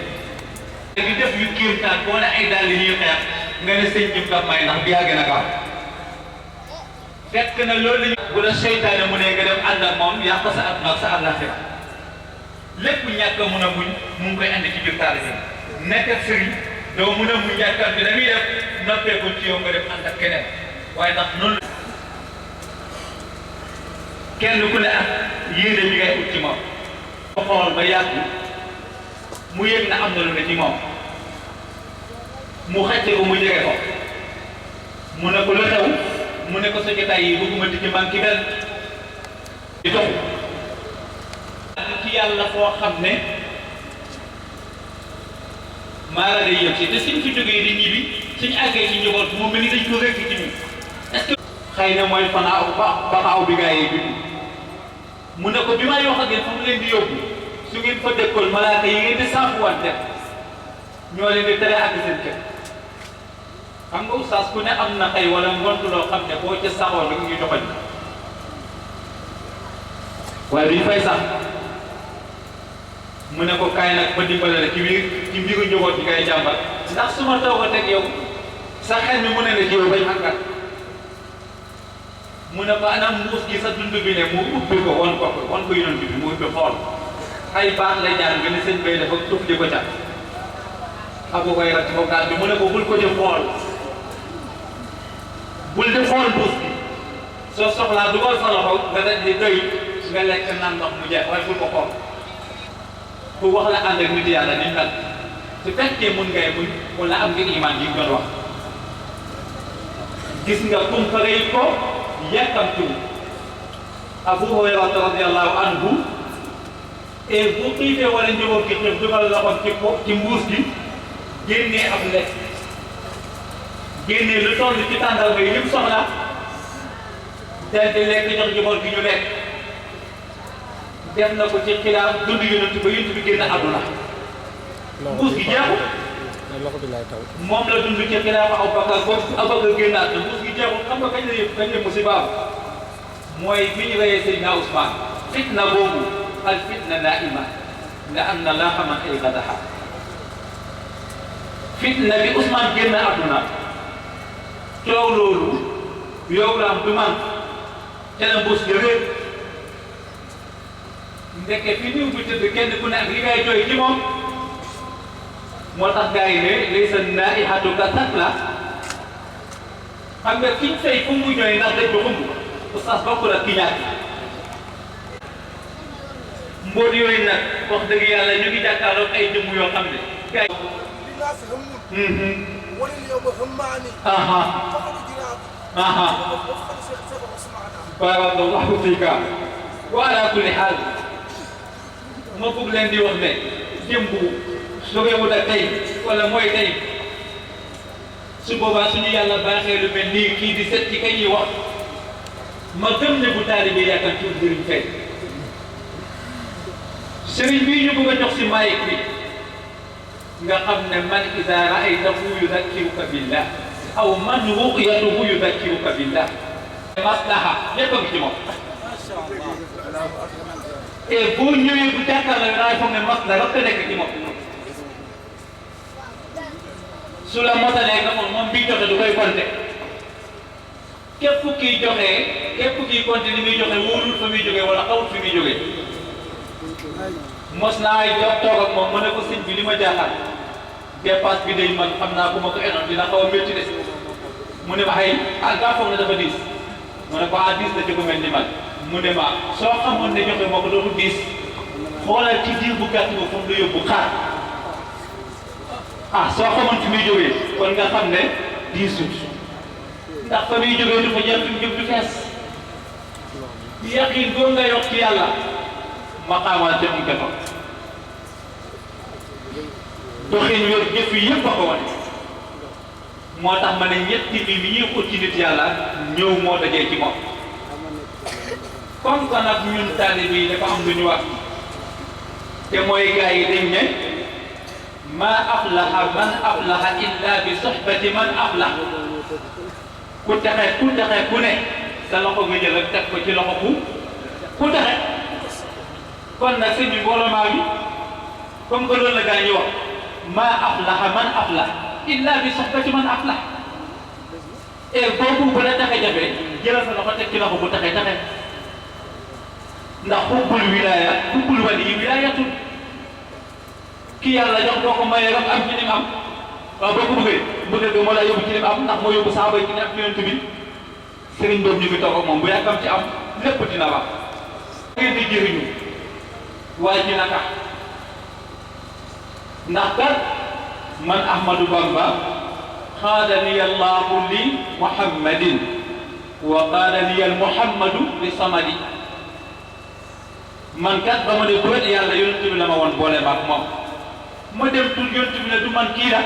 léegi def yu kéemtaan boo ne ay dàll ñuy xeex nga ne sëñ bi nga may ndax bi yaa gën a gaaw fekk na loolu lañu bu la seytaane mu ne nga dem ànd ak moom yàq sa àdduna ak sa àllaaxira lépp ñàkk a mun a muñ mu ngi koy andi ci biir taalibe bi nekk ak sëriñ doo mun a muñ ñàkkal bi dañuy def noppee ko ci yow nga dem ànd ak keneen waaye ndax noonu kenn ku ne ak yéene bi ngay ut ci moom ko xool ba yàgg mu yëg na am na lu ne ci moom mu xàcce ko mu jege ko mu ne ko lu xew mu ne ko sa jotaay yi bëgguma di ci man ki mel di dox ci yàlla foo xam ne maara day yëg si te suñ fi jógee di ñibbi suñ àggee ci njaboot moom mel ni dañ ko rekk ci ñun est-ce que xëy na mooy fanaaw baxaaw bi gaa yi bi mu ne ko bi may wax ak yéen fa mu leen di yóbbu su ngeen fa dëkkoon malaaka yi ngeen di saafuwante ñoo leen di tere àgg seen kër xam nga oustaz ku ne am na xëy wala ngont loo xam ne boo ca saxoon rek ñu joxoñ waaye duñ fay sax mu ne ko kaay nag ba dimbale la ci mbiru njaboot bi ngay jàmbat ndax su ma taw a teg yow sa xel mi mu ne la ci yow bañ àggat mu ne ko anam mbuus gi sa dund bi ne mu ubbi ko won ko yonent bi mu ubbi xool ay baax lay ñaan nga ne sëñ bay dafa tuf di ko ca Abu Hurayra ci ko gaal bi mu ne ko bul ko di xool bul di xool mbuus gi soo soxlaa dugal sa loxo nga daj di doy nga lekk naan ndox mu jeex waaye bul ko xool pour wax la ànd ak nit yàlla ni mel su fekkee mun ngay muñ wala am nga iman yi nga doon wax gis nga kumpa yi ko yàkkamtu Abu Hurayra radiyallahu anhu et bu xiifee wala njaboot gi xiif dugal loxoom ci mbuus gi génnee ab lekk génnee lu toll ci tàndarma yi yëpp soxla dal di lekk jox njaboot gi ñu lekk def na ko ci xilaaf dund yonent ba yonent bi génn àdduna mbuus gi jeexul moom la dund ci xilaaf Abubakar ba génn àdduna mbuus gi jeexul xam nga kañ la musibaam mooy bi ñu reyee Seydina Ousmane fitna boobu al fitna naima la anna laaha man ayqadaha fitna bi Ousmane génn àdduna coow loolu yow la am du man te la mbuus gi réer ndeke fi niw bi tëdd kenn ku ne ak li ngay jooy ci moom moo tax gars yi ne laysa naihatu ka sakla xam nga kiñ fay fu mu ñooy ndax dañ ko xumb oustaz bokkul ak ki ñaar mbóot yooyu nag wax dëgg yàlla ñu ngi jàkkaarloog ay jëmm yoo xam ne gars yi barakallahu fiika wa ala kulli haal ma bëgg leen di wax ne démb soriwul ak tey wala mooy tey su boobaa suñu yàlla baaxee lu mel nii kii di set ci kay ñuy wax ma gëm ne bu taalibe yaakaar ci sëriñ fay sëriñ bii ñu bëgg a jox si maayik bi nga xam ne man iza ra'aytahu yudakkiruka billah aw man ru'yatuhu yudakkiruka billah maslaha lépp a ngi ci moom et boo ñëwee bu jàkkaarloo da ngay foog ne maslaha rek nekk ci moom su la motalee nga moom bii joxe du koy compter képp kiy joxe képp kiy compter ni muy joxe wóorul fa muy jógee wala xawul fi muy jógee mos naa ay toog ak moom mu ne ko sëñ bi li ma jaaxal dépense bi day man xam naa ku ma ko enoon dina xaw a métti de mu ne ma xëy gaa foog na dafa diis mu ne ko diis la ci ko mel ni man mu ne ma soo xamoon ne joxe moo ko dootu diis xoolal ci diir bu gàtt ba fu mu la yóbbu xaar soo xamoon fi muy jógee kon nga xam ne diisut ndax fa muy jógee du fa jar fi mu jëm du fees yaqin boo nga yokk ci yàlla maqaamal te mu ko doxin wér jëf yi yëpp a ko wane moo tax ma ne ñetti bi mi ñuy ut ci nit yàlla ñëw moo dajee ci moom comme que nag ñun taalibe yi dafa am lu ñu wax te mooy gars yi dañ ne ma aflaha man aflaha illa bi sohbati man aflah ku texe ku ne sa loxo nga jël ak teg ko ci loxo ku texe kon nag sëñ bi mbooloo maa bi comme que loolu la gaa ñi wax ma aflaha man aflah illa bi sohbati man aflah et boobu bu la taxe jafe jëlal sa loxo teg ci loxo bu taxe ndax xubbul wilaaya xubbul wali yi wilaayatul ki yàlla jox boo ko mayee rek am ci lim am waaw boo ko bëggee ga moo laa yóbbu ci lim am ndax moo yóbbu saaba yi ci ak yonent bi sëriñ boobu ñu ngi toog ak moom bu yàkkam ci am lépp dina baax ngeen di jëriñu waaye ci naka ndax kat man Ahmadou Bamba xaadani allahu li muhammadin wa qaadani al muhammadu li samadi man kat ba ma ne bu yàlla yonent bi la ma woon boole ma ak moom ma dem tur yonent bi ne du man kii la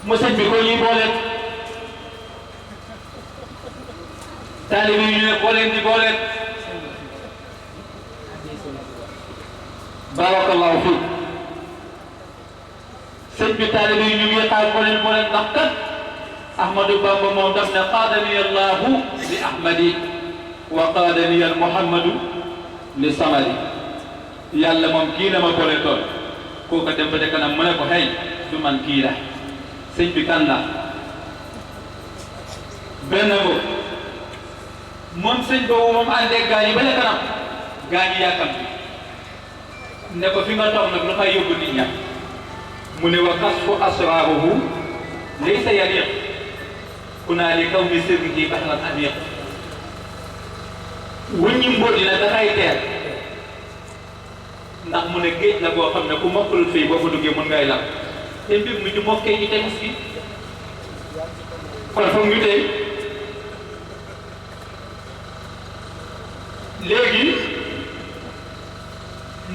ma sëñ bi ko ñuy booleen taalibe yi ñu ne booleen di booleen barakallahu fi sëñ bi taalibe yi ñu ngi xaar booleen ndax kat Ahmadou Bamba moom daf ne qaadani allahu li ahmadi wa qaadani al muhammadu li samadi yàlla moom kii la ma boole tool kooka dem ba de kanam mu ne ko hey du man kii la sëñ bi kan la benn bo moom sëñ boobu moom àndee gaa yi ba de kanam gaa ñi yàkkam ne ko fi nga toog nag lu fay yóbbu nit ña mu ne wa kasfu asraaruhu laysa yaliq kunaa li kaw mi sirrihi bahran amiq wëññi mbóot yi nag dafay teer ndax mu ne géej la boo xam ne ku mokkalul fii boo ko duggee mën ngay lab te mbir mi ñu mokkee ñu tegu si kon foog ñu tey léegi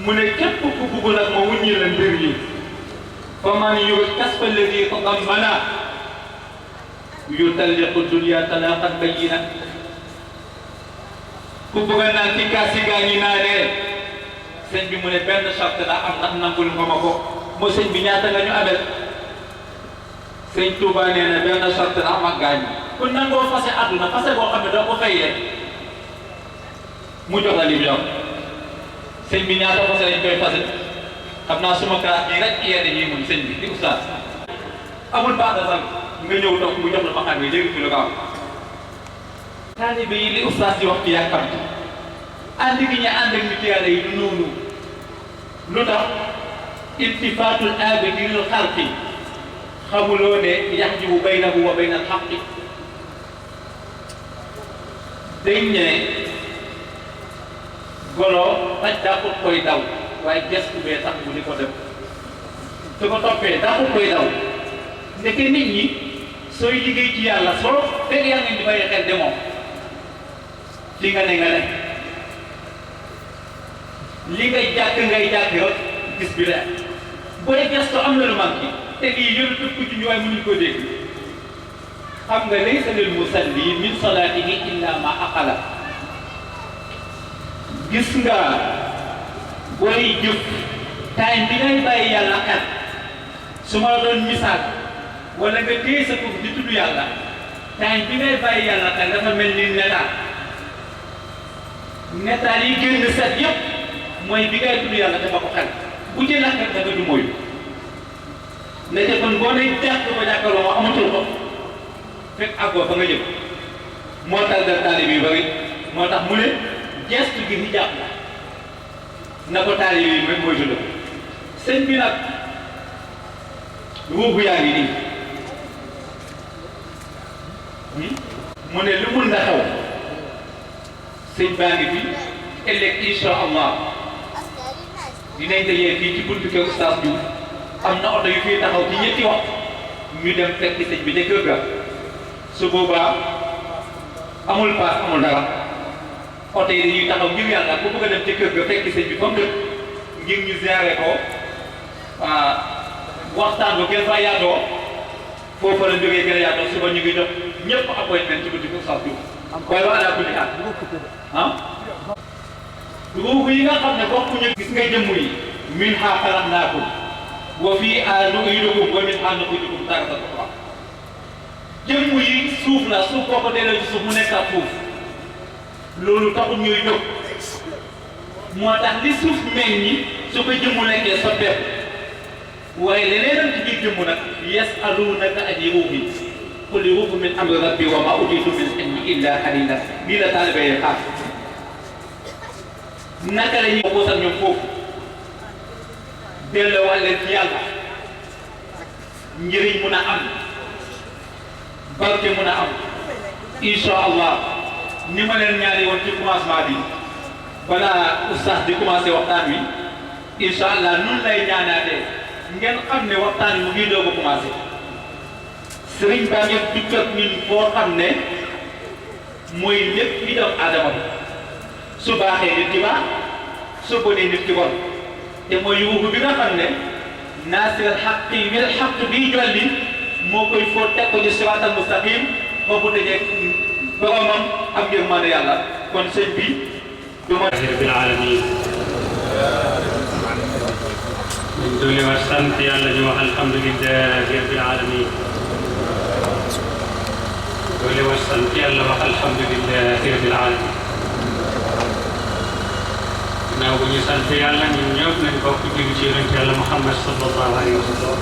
mu ne képp ku bugg nag ma wuññi la mbir yi fa man yurid kasfa alladi tadammana yutalliqu dunya talaqan bayyina ku bëgg a naan ci kaas yi gaa ñi naanee sëñ bi mu ne benn charte daa am ndax nangul nga ma ko moo sëñ bi ñaata nga ñu amel sëñ Touba nee na benn charte daa am ak gaa ñi ku nangoo fase àdduna fase boo xam ne doo ko fayee mu jox la lim yow sëñ bi ñaata fase lañ koy fase xam naa suma classe bii rek yéen ñi mun sëñ bi di oustaz amul baax da sax nga ñëw toog mu jox la ma xam ne léegi fi la gaaw taalibe yi li oustaz di wax ci yàkkamti ànd gi ñu ànd ak nit yàlla yi du noonu lu tax iltifaatul aabidi lil xalqi xamuloo ne yaxjibu baynahu wa bayna al xaqi dañ ne golo xaj dàqut koy daw waaye gestu bee tax mu di ko dem su ko toppee dàqut koy daw ndeke nit ñi sooy liggéey ci yàlla soo fekk yaa ngi di bàyyi xel de moom li nga ne li ngay jàkk yow gis bi la booy gestu am na lu manqué te lii yëru tëb ko ci ñu waaye mënuñ ko dégg xam nga laysa lil musalli min salaatihi illa ma aqala gis nga booy jëf time bi ngay bàyyi yàlla xel su ma la doon misaal wala nga téye sa bopp di tudd yàlla time bi ngay bàyyi yàlla xel dafa mel ni netaal yi génn set yëpp mooy bi ngay tudd yàlla dafa ko xel bu ci lakk da nga du mooy ndeke kon boo nee jàkk ko jàkkaloo ma amatul ko fekk àggoo fa nga jëm moo tax da taalibe yu bari moo tax mu ne gestu gi ni jàpp na ko taalibe yi mooy tudd sëñ bi nag ruubu yaa ngi nii mu ne lu mun na xew sëñ baa ngi fi ëllëg incha allah dinañ dajee fii ci buntu kër Oustaz Diouf am na oto yu fii taxaw ci ñetti wax ñu dem fekk sëñ bi ca kër ga su boobaa amul paas amul dara oto yi dañuy taxaw ngir yàlla ku bëgg a dem ca kër ga fekk sëñ bi comme dëkk ngir ñu ziare ko waxtaan bu gën fa yaatoo foofu la jógee gën a yaatoo suba ñu ngi jox ñëpp appointment ci boutique Oustaz Diouf waaye wa ala kulli haal ruux yi nga xam ne bokkuñu gis nga jëmm yi minhaa xalaqnaakum wa fiihaa nu'iidukum wa minhaa nuxrijukum taaratan uxraa jëmm yi suuf la suuf boo ko delloo ci suuf mu nekk ak suuf loolu taxul ñuy jóg moo tax li suuf meññi su ko jëmmu nekkee soppeeku waaye leneen ci biir jëmm nag yasaluunaka ani ruuhi qul ruuhu min amri rabbi wa maa utiitum min ilmi illaa qaliilan lii la taalibe yi xaar naka la ñuy xuusal ñoom foofu delloo leen ci yàlla njëriñ mun a am barke mun a am incha allah ni ma leen ñaari woon ci commencement bi balaa oustaz di commencé waxtaan wi incha allah nun lay ñaanaatee ngeen xam ne waxtaan wi mu ngi doog a commencé sëriñ baa ngeen dugg ak ñun foo xam ne mooy lépp li doomu aadama bi su baaxee nit ki baax su bonee nit ki bon te mooy yuuxu bi nga xam ne naasir xaqi wil xaq bii jolli moo koy foo teg ko ci siraatal mustaqim boobu dajeeg boromam am yërmande yàlla kon sëñ bi du ma rabbil alamin ñu dolli war sant yàlla ñu wax alhamdulillahi rabbil alamin dolli war sant yàlla wax alhamdulillahi rabbil alamin naaw bu ñu sant yàlla ñun ñëpp nañ bokk julli ci yonent yàlla Muhammad sallallahu alayhi wa sallam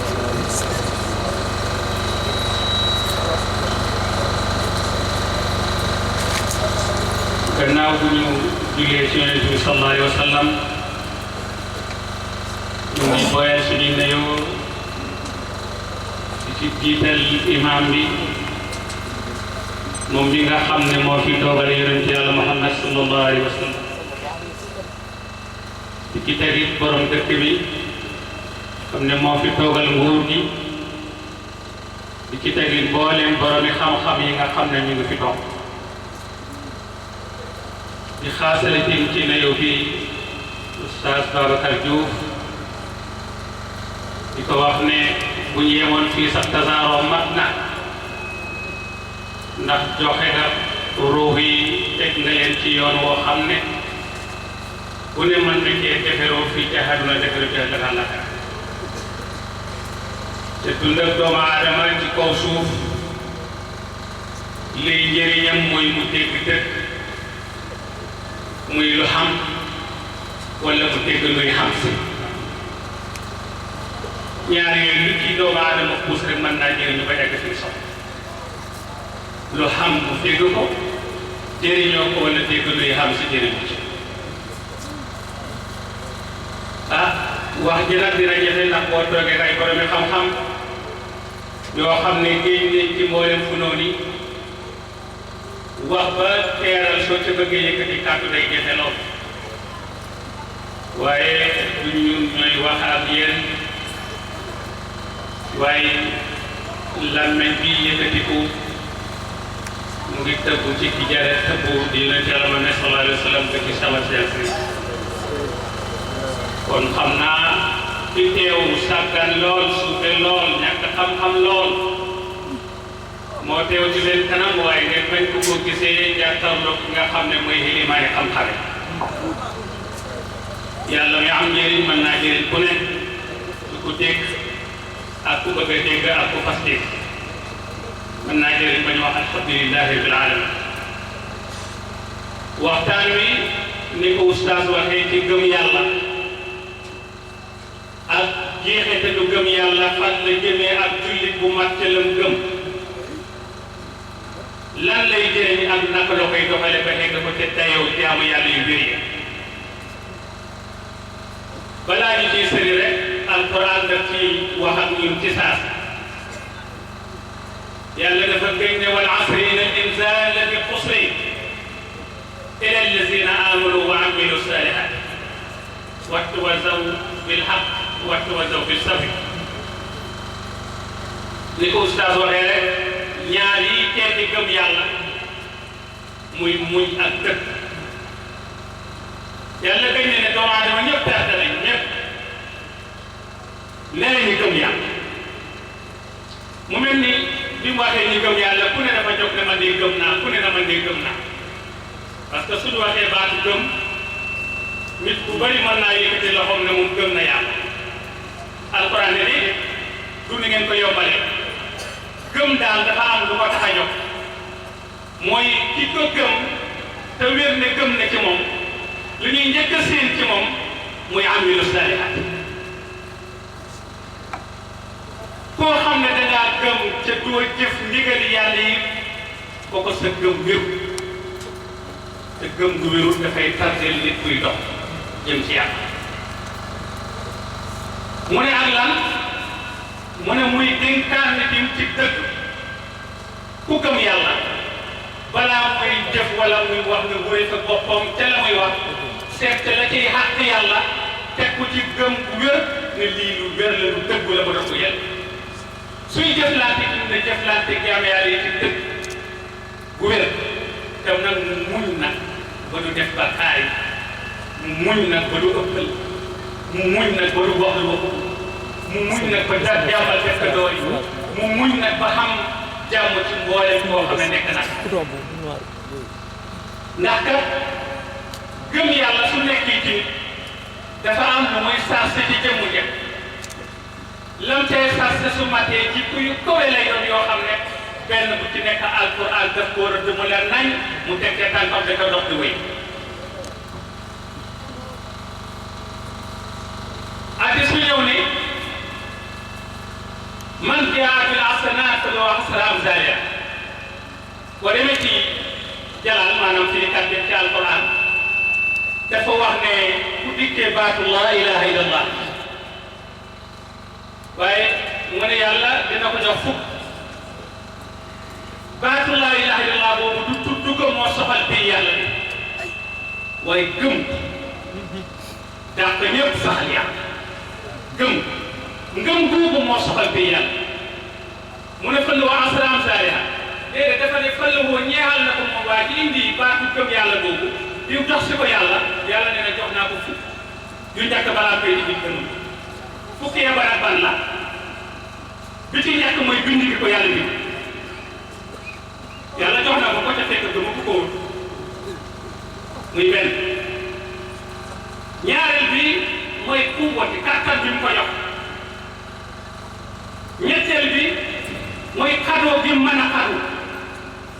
gannaaw bu ñu jullee ci yonent bi sallallahu alayhi wa sallam ñu ngi boyal suñu nuyoo di ci jiital imam bi moom bi nga xam ne moo fi toogal yonent yàlla Muhammad sallallahu alayhi wa sallam di ci tegit borom dëkk bi xam ne moo fi toogal nguur gi di ci tegit mbooleem boromi xam-xam yi nga xam ne ñu ngi fi toog di xaasale tim ci nuyoo bi Oustaz Babacar Diouf di ko wax ne bu ñu yemoon fii sax tasaaroo mat na ndax joxe nga ruux yi teg nga leen ci yoon woo xam ne bu ne mën na cee deferoo fii ca àdduna deferoo ca àllaaxira te dund ak doomu aadama ci kaw suuf liy njëriñam mooy mu dégg dëgg muy lu xam wala mu dégg luy xam si ñaar yooyu lu ci doomu aadama puus rek mën naa jëriñu ba egg fi sox lu xam mu dégg ko jëriñoo ko wala dégg luy xam si jëriñu ci wax ji nag dina jafe ndax boo toogee ay boromi xam-xam yoo xam ne géej nañ ci mboolem fu noonu wax ba teeral soo ca bëggee yëkkati kàddu day jafe lool waaye du ñun ñooy wax ak yéen waaye làmmeñ bi yëkkatiku mu ngi tëbbu ci ki jare tëbbu di yonent Yàlla Muhammad sallallahu alayhi wa sallam ba ci sama seet kon xam naa ci teew sàggan lool suufe lool ñàkk xam-xam lool moo teew ci leen kanam waaye ngeen bañ ko ko gisee jàkkaarloo ki nga xam ne mooy xilimaay xam-xame yàlla mi am njëriñ mën naa jëriñ ku ne su ko dégg ak ku bëgg a dégg ak ku fas dégg mën naa jëriñ ba ñu wax alhamdulillahi rabbil alamin waxtaan wi ni ko oustaz waxee ci gëm yàlla ak jeexitalu gëm yàlla fan la jëmee ak jullit bu mat ca lam gëm lan lay jëriñ ak naka la koy doxale ba nekk ko te dayoo jaamu yàlla yu bëri balaa ñu ciy sëri rek alquran daf ci wax ak ñun ci saas yàlla dafa gëñ ne wal asri inna al insana la fi xusri illa allazina amanu wa amilu salihat wattawasaw bil haqq wattawasaw bis sabr ni ko oustaz waxee rek ñaar yi teeti gëm yàlla muy muñ ak dëkk yàlla gëñ ne doomu aadama ñëpp perte nañ ñëpp gëm yàlla mu mel ni bi mu waxee ñi gëm yàlla ku ne dafa jóg ne man de gëm naa ku ne na man de gëm naa parce que suñu waxee baatu gëm nit ku bari mën naa yëkkati loxoom ne moom gëm na yàlla alxuraan ne déedéet du ni ngeen ko yombalee gëm daal dafa am lu ko tax a jóg mooy ki ko gëm te wér ne gëm na ci moom li ñuy njëkk a séen ci moom muy amilu saalihaat koo xam ne dangaa gëm ca doo jëf ndigali yàlla yi kooku sa gëm wéru te gëm gu wérul dafay tardeel nit kuy dox jëm ci yàlla mu ne ak lan mu ne muy dénkaan nit yi ci dëgg ku gëm yàlla balaa muy jëf wala muy wax ne wóoy fa boppam ca la muy wax seet la ciy xàq yàlla teg ko ci gëm bu wér ne lii lu wér la lu dëggu la ba dox ko yàlla suy jëflante ne jëflante jaam yàlla yi ci dëgg bu wér te nag mu muñ nag ba du def bakkaar mu muñ nag ba du ëppal mu muñ nag ba du wax lu wax mu muñ nag ba daal jàmbal def ko doy mu muñ nag ba xam jàmm ci mboolem koo xam ne nekk nag ndax kat gëm yàlla su nekkee ci dafa am lu muy sarse ci jëmmu jëpp lam cay sarse su matee ci kuy kowe lay doon yoo xam ne benn bu ci nekk alquran daf ko rëdd mu leen nañ mu teg te tànkam da ko dox di wéy hadiis bi ñëw ni man jaa bil hasanati falahu ashru amsaaliha boo demee ci Jalaal maanaam ci kat ci alquran dafa wax ne ku dikkee baatu laa ilaha illallah waaye mu ne yàlla dina ko jox fukk baatu laa ilaha illallah boobu du tudd ko moo soxal bi yàlla bi waaye gëm dàq ñëpp saxal yàlla ngëm googu moo soxal bi yàlla mu ne fële waa asalaam saaliha déedéet dafa ne fële woo ñeexal na ko moom waa ci indi baatu gëm yàlla boobu di dox si ko yàlla yàlla nee na jox naa ko fukk yu njëkk balaa koy di gëm fukk ya ban la bi ci ñàkk mooy bind bi ko yàlla bi yàlla jox na ko ko ca fekk gëmu ko woon muy benn ñaareel bi mooy kuwwati kàttan bi mu ko jox ñetteel bi mooy xadoo bi mën a xadu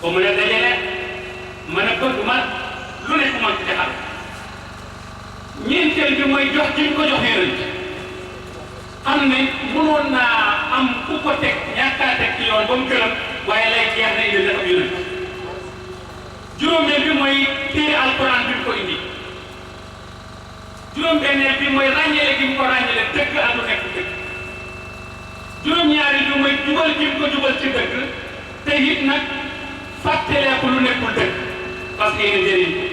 ba mën a dajale mën a bëgg ma lu nekk mën ci xadu ñeenteel bi mooy jox gi mu ko jox yonent xam ne mënoon naa am ku ko teg ñàkkaa teg ci yoon ba mu gërëm waaye lay jeex na indi dafa yonent juróomeel bi mooy téere alquran bi mu ko indi juróom-benneel bi mooy ràññale gi mu ko ràññale dëgg ak lu nekk dëgg juróom-ñaari bi mooy jubal gi mu ko jubal ci dëgg te it nag fàttaleeku lu nekkul dëgg parce que yéen a jëriñ ko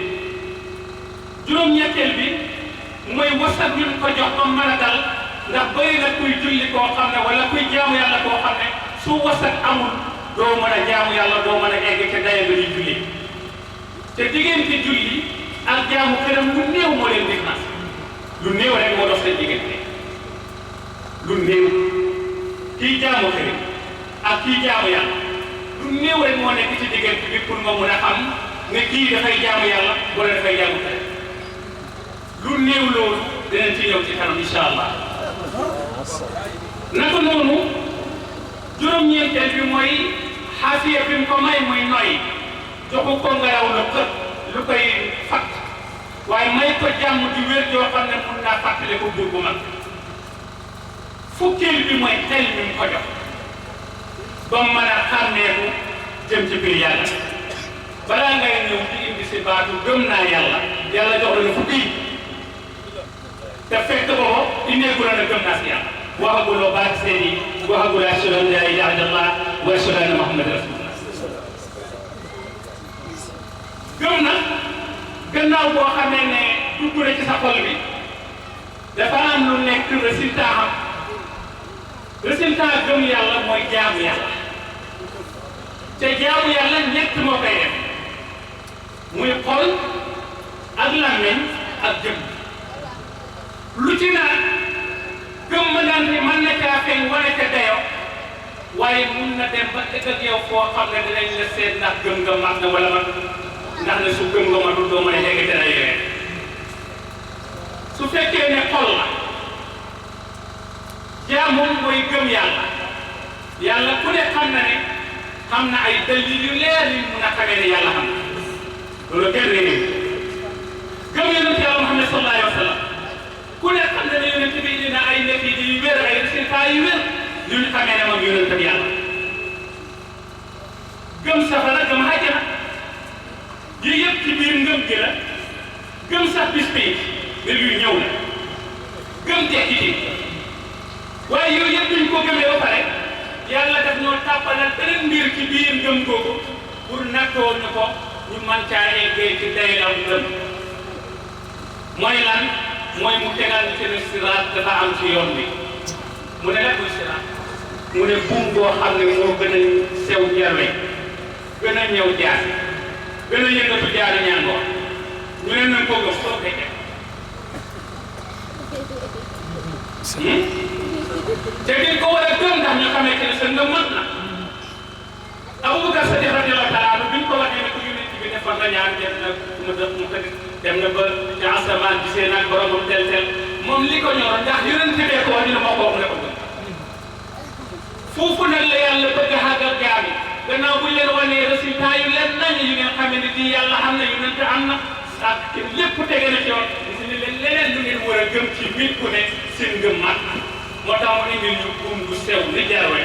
juróom-ñetteel bi mooy wasat bi mu ko jox ba mën a dal ndax bëri na kuy julli koo xam ne wala kuy jaamu yàlla koo xam ne su wasat amul doo mën a jaamu yàlla doo mën a egg ca daye ba ñuy julli te diggante julli ak jaamu këram lu néew moo leen différence lu néew rek moo dox seen diggante lu néew kii jaamu këram ak kii jaamu yàlla lu néew rek moo nekk ci diggante bi pour nga mun a xam ne kii dafay jaamu yàlla wala dafay jaamu këram lu néew loolu dinañ ci ñëw ci kanam incha allah naka noonu juróom-ñeenteel bi mooy xaafiya bi mu ko may muy noy joxu ko ngelaw lu xët lu koy fatt waaye may ko jàmm di wér joo xam ne mun naa fàttale ko buur bu mag fukkeel bi mooy xel mi mu ko jox ba mu mën a xàmmeeku jëm ci biir yàlla balaa ngay ñëw di indi si baatu gëm naa yàlla yàlla jox la fukki te fekk boobu indeegu la ne gëm naa si yàlla waxaguloo baat seen yi waxaguloo ashhadu an laa ilaaha illallah wa ashhadu anna muhammadan rasulullah gëm na gannaaw boo xamee ne dugg na ci sa xol bi dafa am lu nekk résultat am résultat gëm yàlla mooy jaamu yàlla te jaamu yàlla ñett moo koy def muy xol ak làmmiñ ak jëm lu ci naan gëm ma daan ni mën na caa feeñ wane ca dayo waaye mun na dem ba egg ak yow foo xam ne dinañ la seet ndax gëm nga mat na wala mat ndax ne su gëm nga matul doo mën a yegg dana yewee su fekkee ne xol la jaamoom mooy gëm yàlla yàlla ku ne xam na ne xam na ay dalil yu leer yu mun a xamee ne yàlla xam na loolu kenn réew gëm yonent yàlla Muhammad sallallahu alayhi wa sallam ku ne xam na ne yonent bi dina ay natiija yu wér ay résultats yu wér yu ñu xamee ne moom yonent bi yàlla gëm safara gëm àjjana yii yëpp ci biir ngëm gi la gëm sax bis bi ne luy ñëw la gëm tekki ji waaye yooyu yëpp duñ ko gëmee ba pare yàlla daf ñoo tàppalal beneen mbir ci biir ngëm googu pour nattoo ñu ko ñu man caa eggee ci daylaw ngëm mooy lan mooy mu tegal ci ne siraat dafa am ci yoon bi mu ne la muy siraat mu ne buum boo xam ne moo gën a sew jarwe gën a ñëw jaar gën a yëngatu jaaru ñaangoor ñu ne nañ ko gëm soo fekkee te ngeen ko war a gëm ndax ñu xamee ne sa ngëm mat na Abubakar Sadiq radiyallahu taala anhu bi ñu ko waxee ne ko yonent bi defoon na ñaan dem na mu dem na ba ci asamaan gisee nag boromam tel moom li ko ñoroon ndax yonent bee ko wax dina moo ko wax ne ko gëm foofu nag la yàlla bëgg a xàggal jaam yi gannaaw bu leen wanee résultat yu leen nañ yu ngeen xamee ne di yàlla am na yonent am na ak lépp tege na ci yoon gis ne leen leneen lu ngeen war a gëm ci nit ku ne seen ngëm mat moo tax mu indil ñu buum bu sew ni jarwe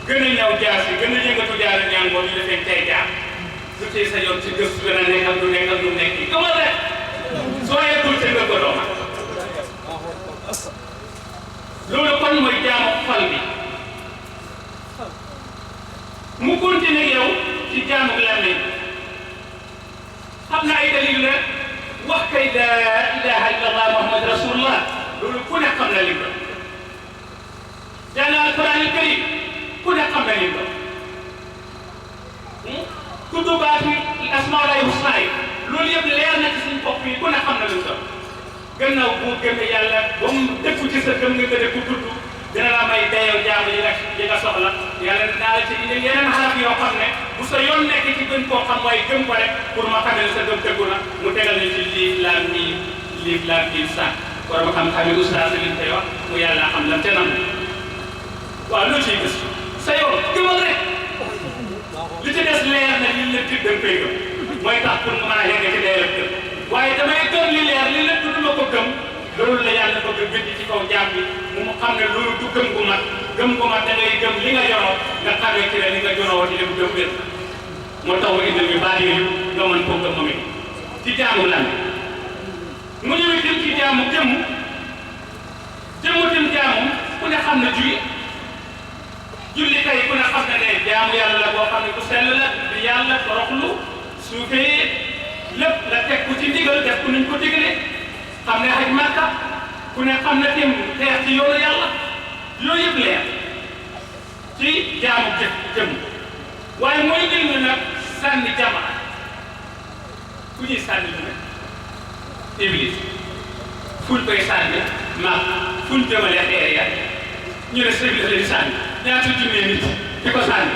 gën a ñëw jaar si gën a yëngatu jaar ñaangoo ñu defee tey jaar su tey sa yoon ci gëstu dana nekk ak lu nekk ak lu nekk yi gëmal rek soo yeggul ca nga ko dooma loolu kon mooy jaamu xol bi mu continué yow ci jaamu làmmiñ xam na ay dalil rek wax kay laa ilaha illallah muhammad rasulullah loolu ku ne xam na li ko jàng alquran al karim ku ne xam na li ko tudd baati asmaulaay husna yi loolu yëpp leer na ci suñu bopp yi ku ne xam na lu ko gannaaw boo gëmee yàlla ba mu dëkku ci sa gëm nga gën a ko tudd dina la may dayoo jaamu yi nga soxla yàlla naa la ci indi yeneen xaraf yoo xam ne bu sa yoon nekk ci gën koo xam waaye gëm ko rek pour ma xamee ne sa gëm tëggu na mu tegal ñu ci liif laam miim liif laam miim sàn borom xam-xam yi oustaz liñ koy wax mu yàlla xam lan te nam waaw loo ciy gis sa yoon gëmal rek li ci des leer na li la tudd da nga koy gëm mooy tax pour nga mën a yegg ci day rek gëm waaye damay gëm li leer li la tudd ma ko gëm loolu la yàlla bëgg a bind ci kaw jaam bi mu xam ne loolu du gëm gu mat da ngay gëm li nga yoroo nga xamee ci ne li nga yoroo ci dem gëm wér moo tax mu indil ñu baal yooyu nga mën koo gëm moom it ci jaamu lan mu ñëw itam ci jaamu jëmm tim jaamu ku ne xam ne julli tey ku ne xam ne ne jaamu yàlla la boo xam ne ku sell la di yàlla toroxlu suufee lépp la teg ku ci ndigal def ku nuñ ko digalee xam ne xaj Makka ku ne xam ne tim xeex ci yoonu yàlla yooyu yëpp leer ci jaamu jëmm waaye mooy ngir ñu nag sànni jamaa ku ñuy sànni lu ne Iblis fuñ koy sànni maag fuñ jëmale xeer ya ñu ne Iblis la di sànni ñaata junne nit di ko sànni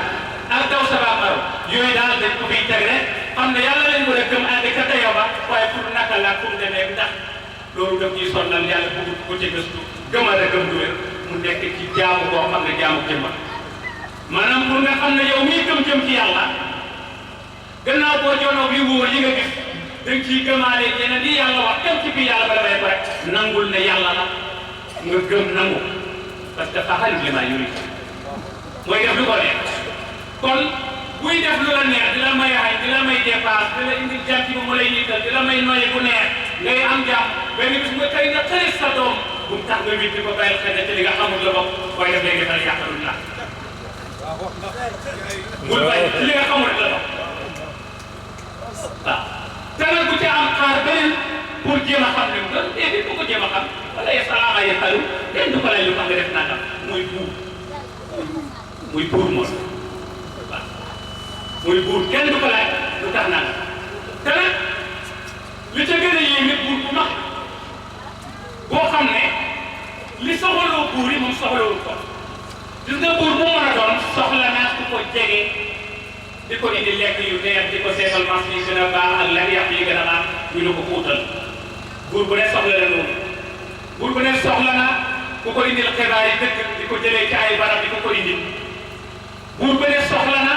ak daw sabaabaru yooyu daal dañ ko fiy teg rek xam ne yàlla lañ war a gëm ànd ka dayoo ba waaye pour naka la pour demee ndax loolu daf ñuy sonnal yàlla bëgg ko ci gëstu gëmal rek gëm du wér mu nekk ci jaamu boo xam ne jaamu jëmmal maanaam pour nga xam ne yow mii gëm jëm ci yàlla gannaaw boo jonoog yi wóor yi nga gis dañ ciy gëmaale yeneen yi yàlla wax dem ci biir yàlla ba damay ko rek nangul ne yàlla la nga gëm nangu parce que faxal li ma yuri mooy def lu ko neex kon buy def lu la neex di la may ay di la may dépasse di la indi jàmm ci ba mu lay niital di la may noyyi bu neex ngay am jàmm benn bis nga xëy na xëy sa doom bu mu tax nga witti ko bàyyi xel ci li nga xamul la bopp waaye daf lay defal yàqalul la bul bàyyi ci li nga xamul rek la bopp waaw te nag bu ci am xaar beneen pour jéem a xam ne mu doon déedéet bu ko jéem a xam wala yasalaama yasalu kenn du ko lay lu tax nga def nangam muy buur moom waaw muy buur kenn du ko laaj lu tax nangam te nag li ca gën a yéeme buur bu mag boo xam ne li soxaloo buur yi moom soxalawul ko gis nga buur mu mën a doon soxla naa ku ko jege di ko indi lekk yu neex di ko seetal mas yi gën a baax ak lan yàq yi gën a baax ñu la ko fuutal buur bu ne soxla la noonu buur bu ne soxla na ku ko indil xibaar yi dëkk di ko jëlee ci ay barab di ko indil buur bu ne soxla na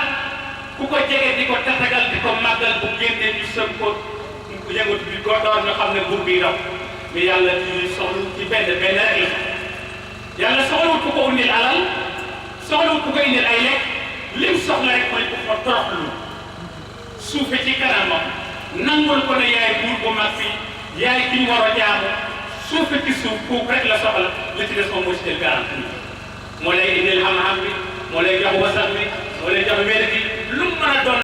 ku ko jege di ko tatagal di ko màggal bu génnee ñu sëm ko yëngatu bi ko doon nga xam ne buur bi daw mais yàlla ci soxlu ci benn rek la yàlla soxlawut ku ko indil alal soxlawut ku ko indil ay lekk lim soxla rek mooy ku ko toroxlu suufe ci kanamam nangul ko ne yaay buur bu mag bi yaay ki ñu war a jaamu suufe ci suuf kooku rek la soxla li ci des moom moo ci jël garanti moo lay indil xam-xam bi moo lay jox wasax bi moo lay jox wér gi lu mu mën a doon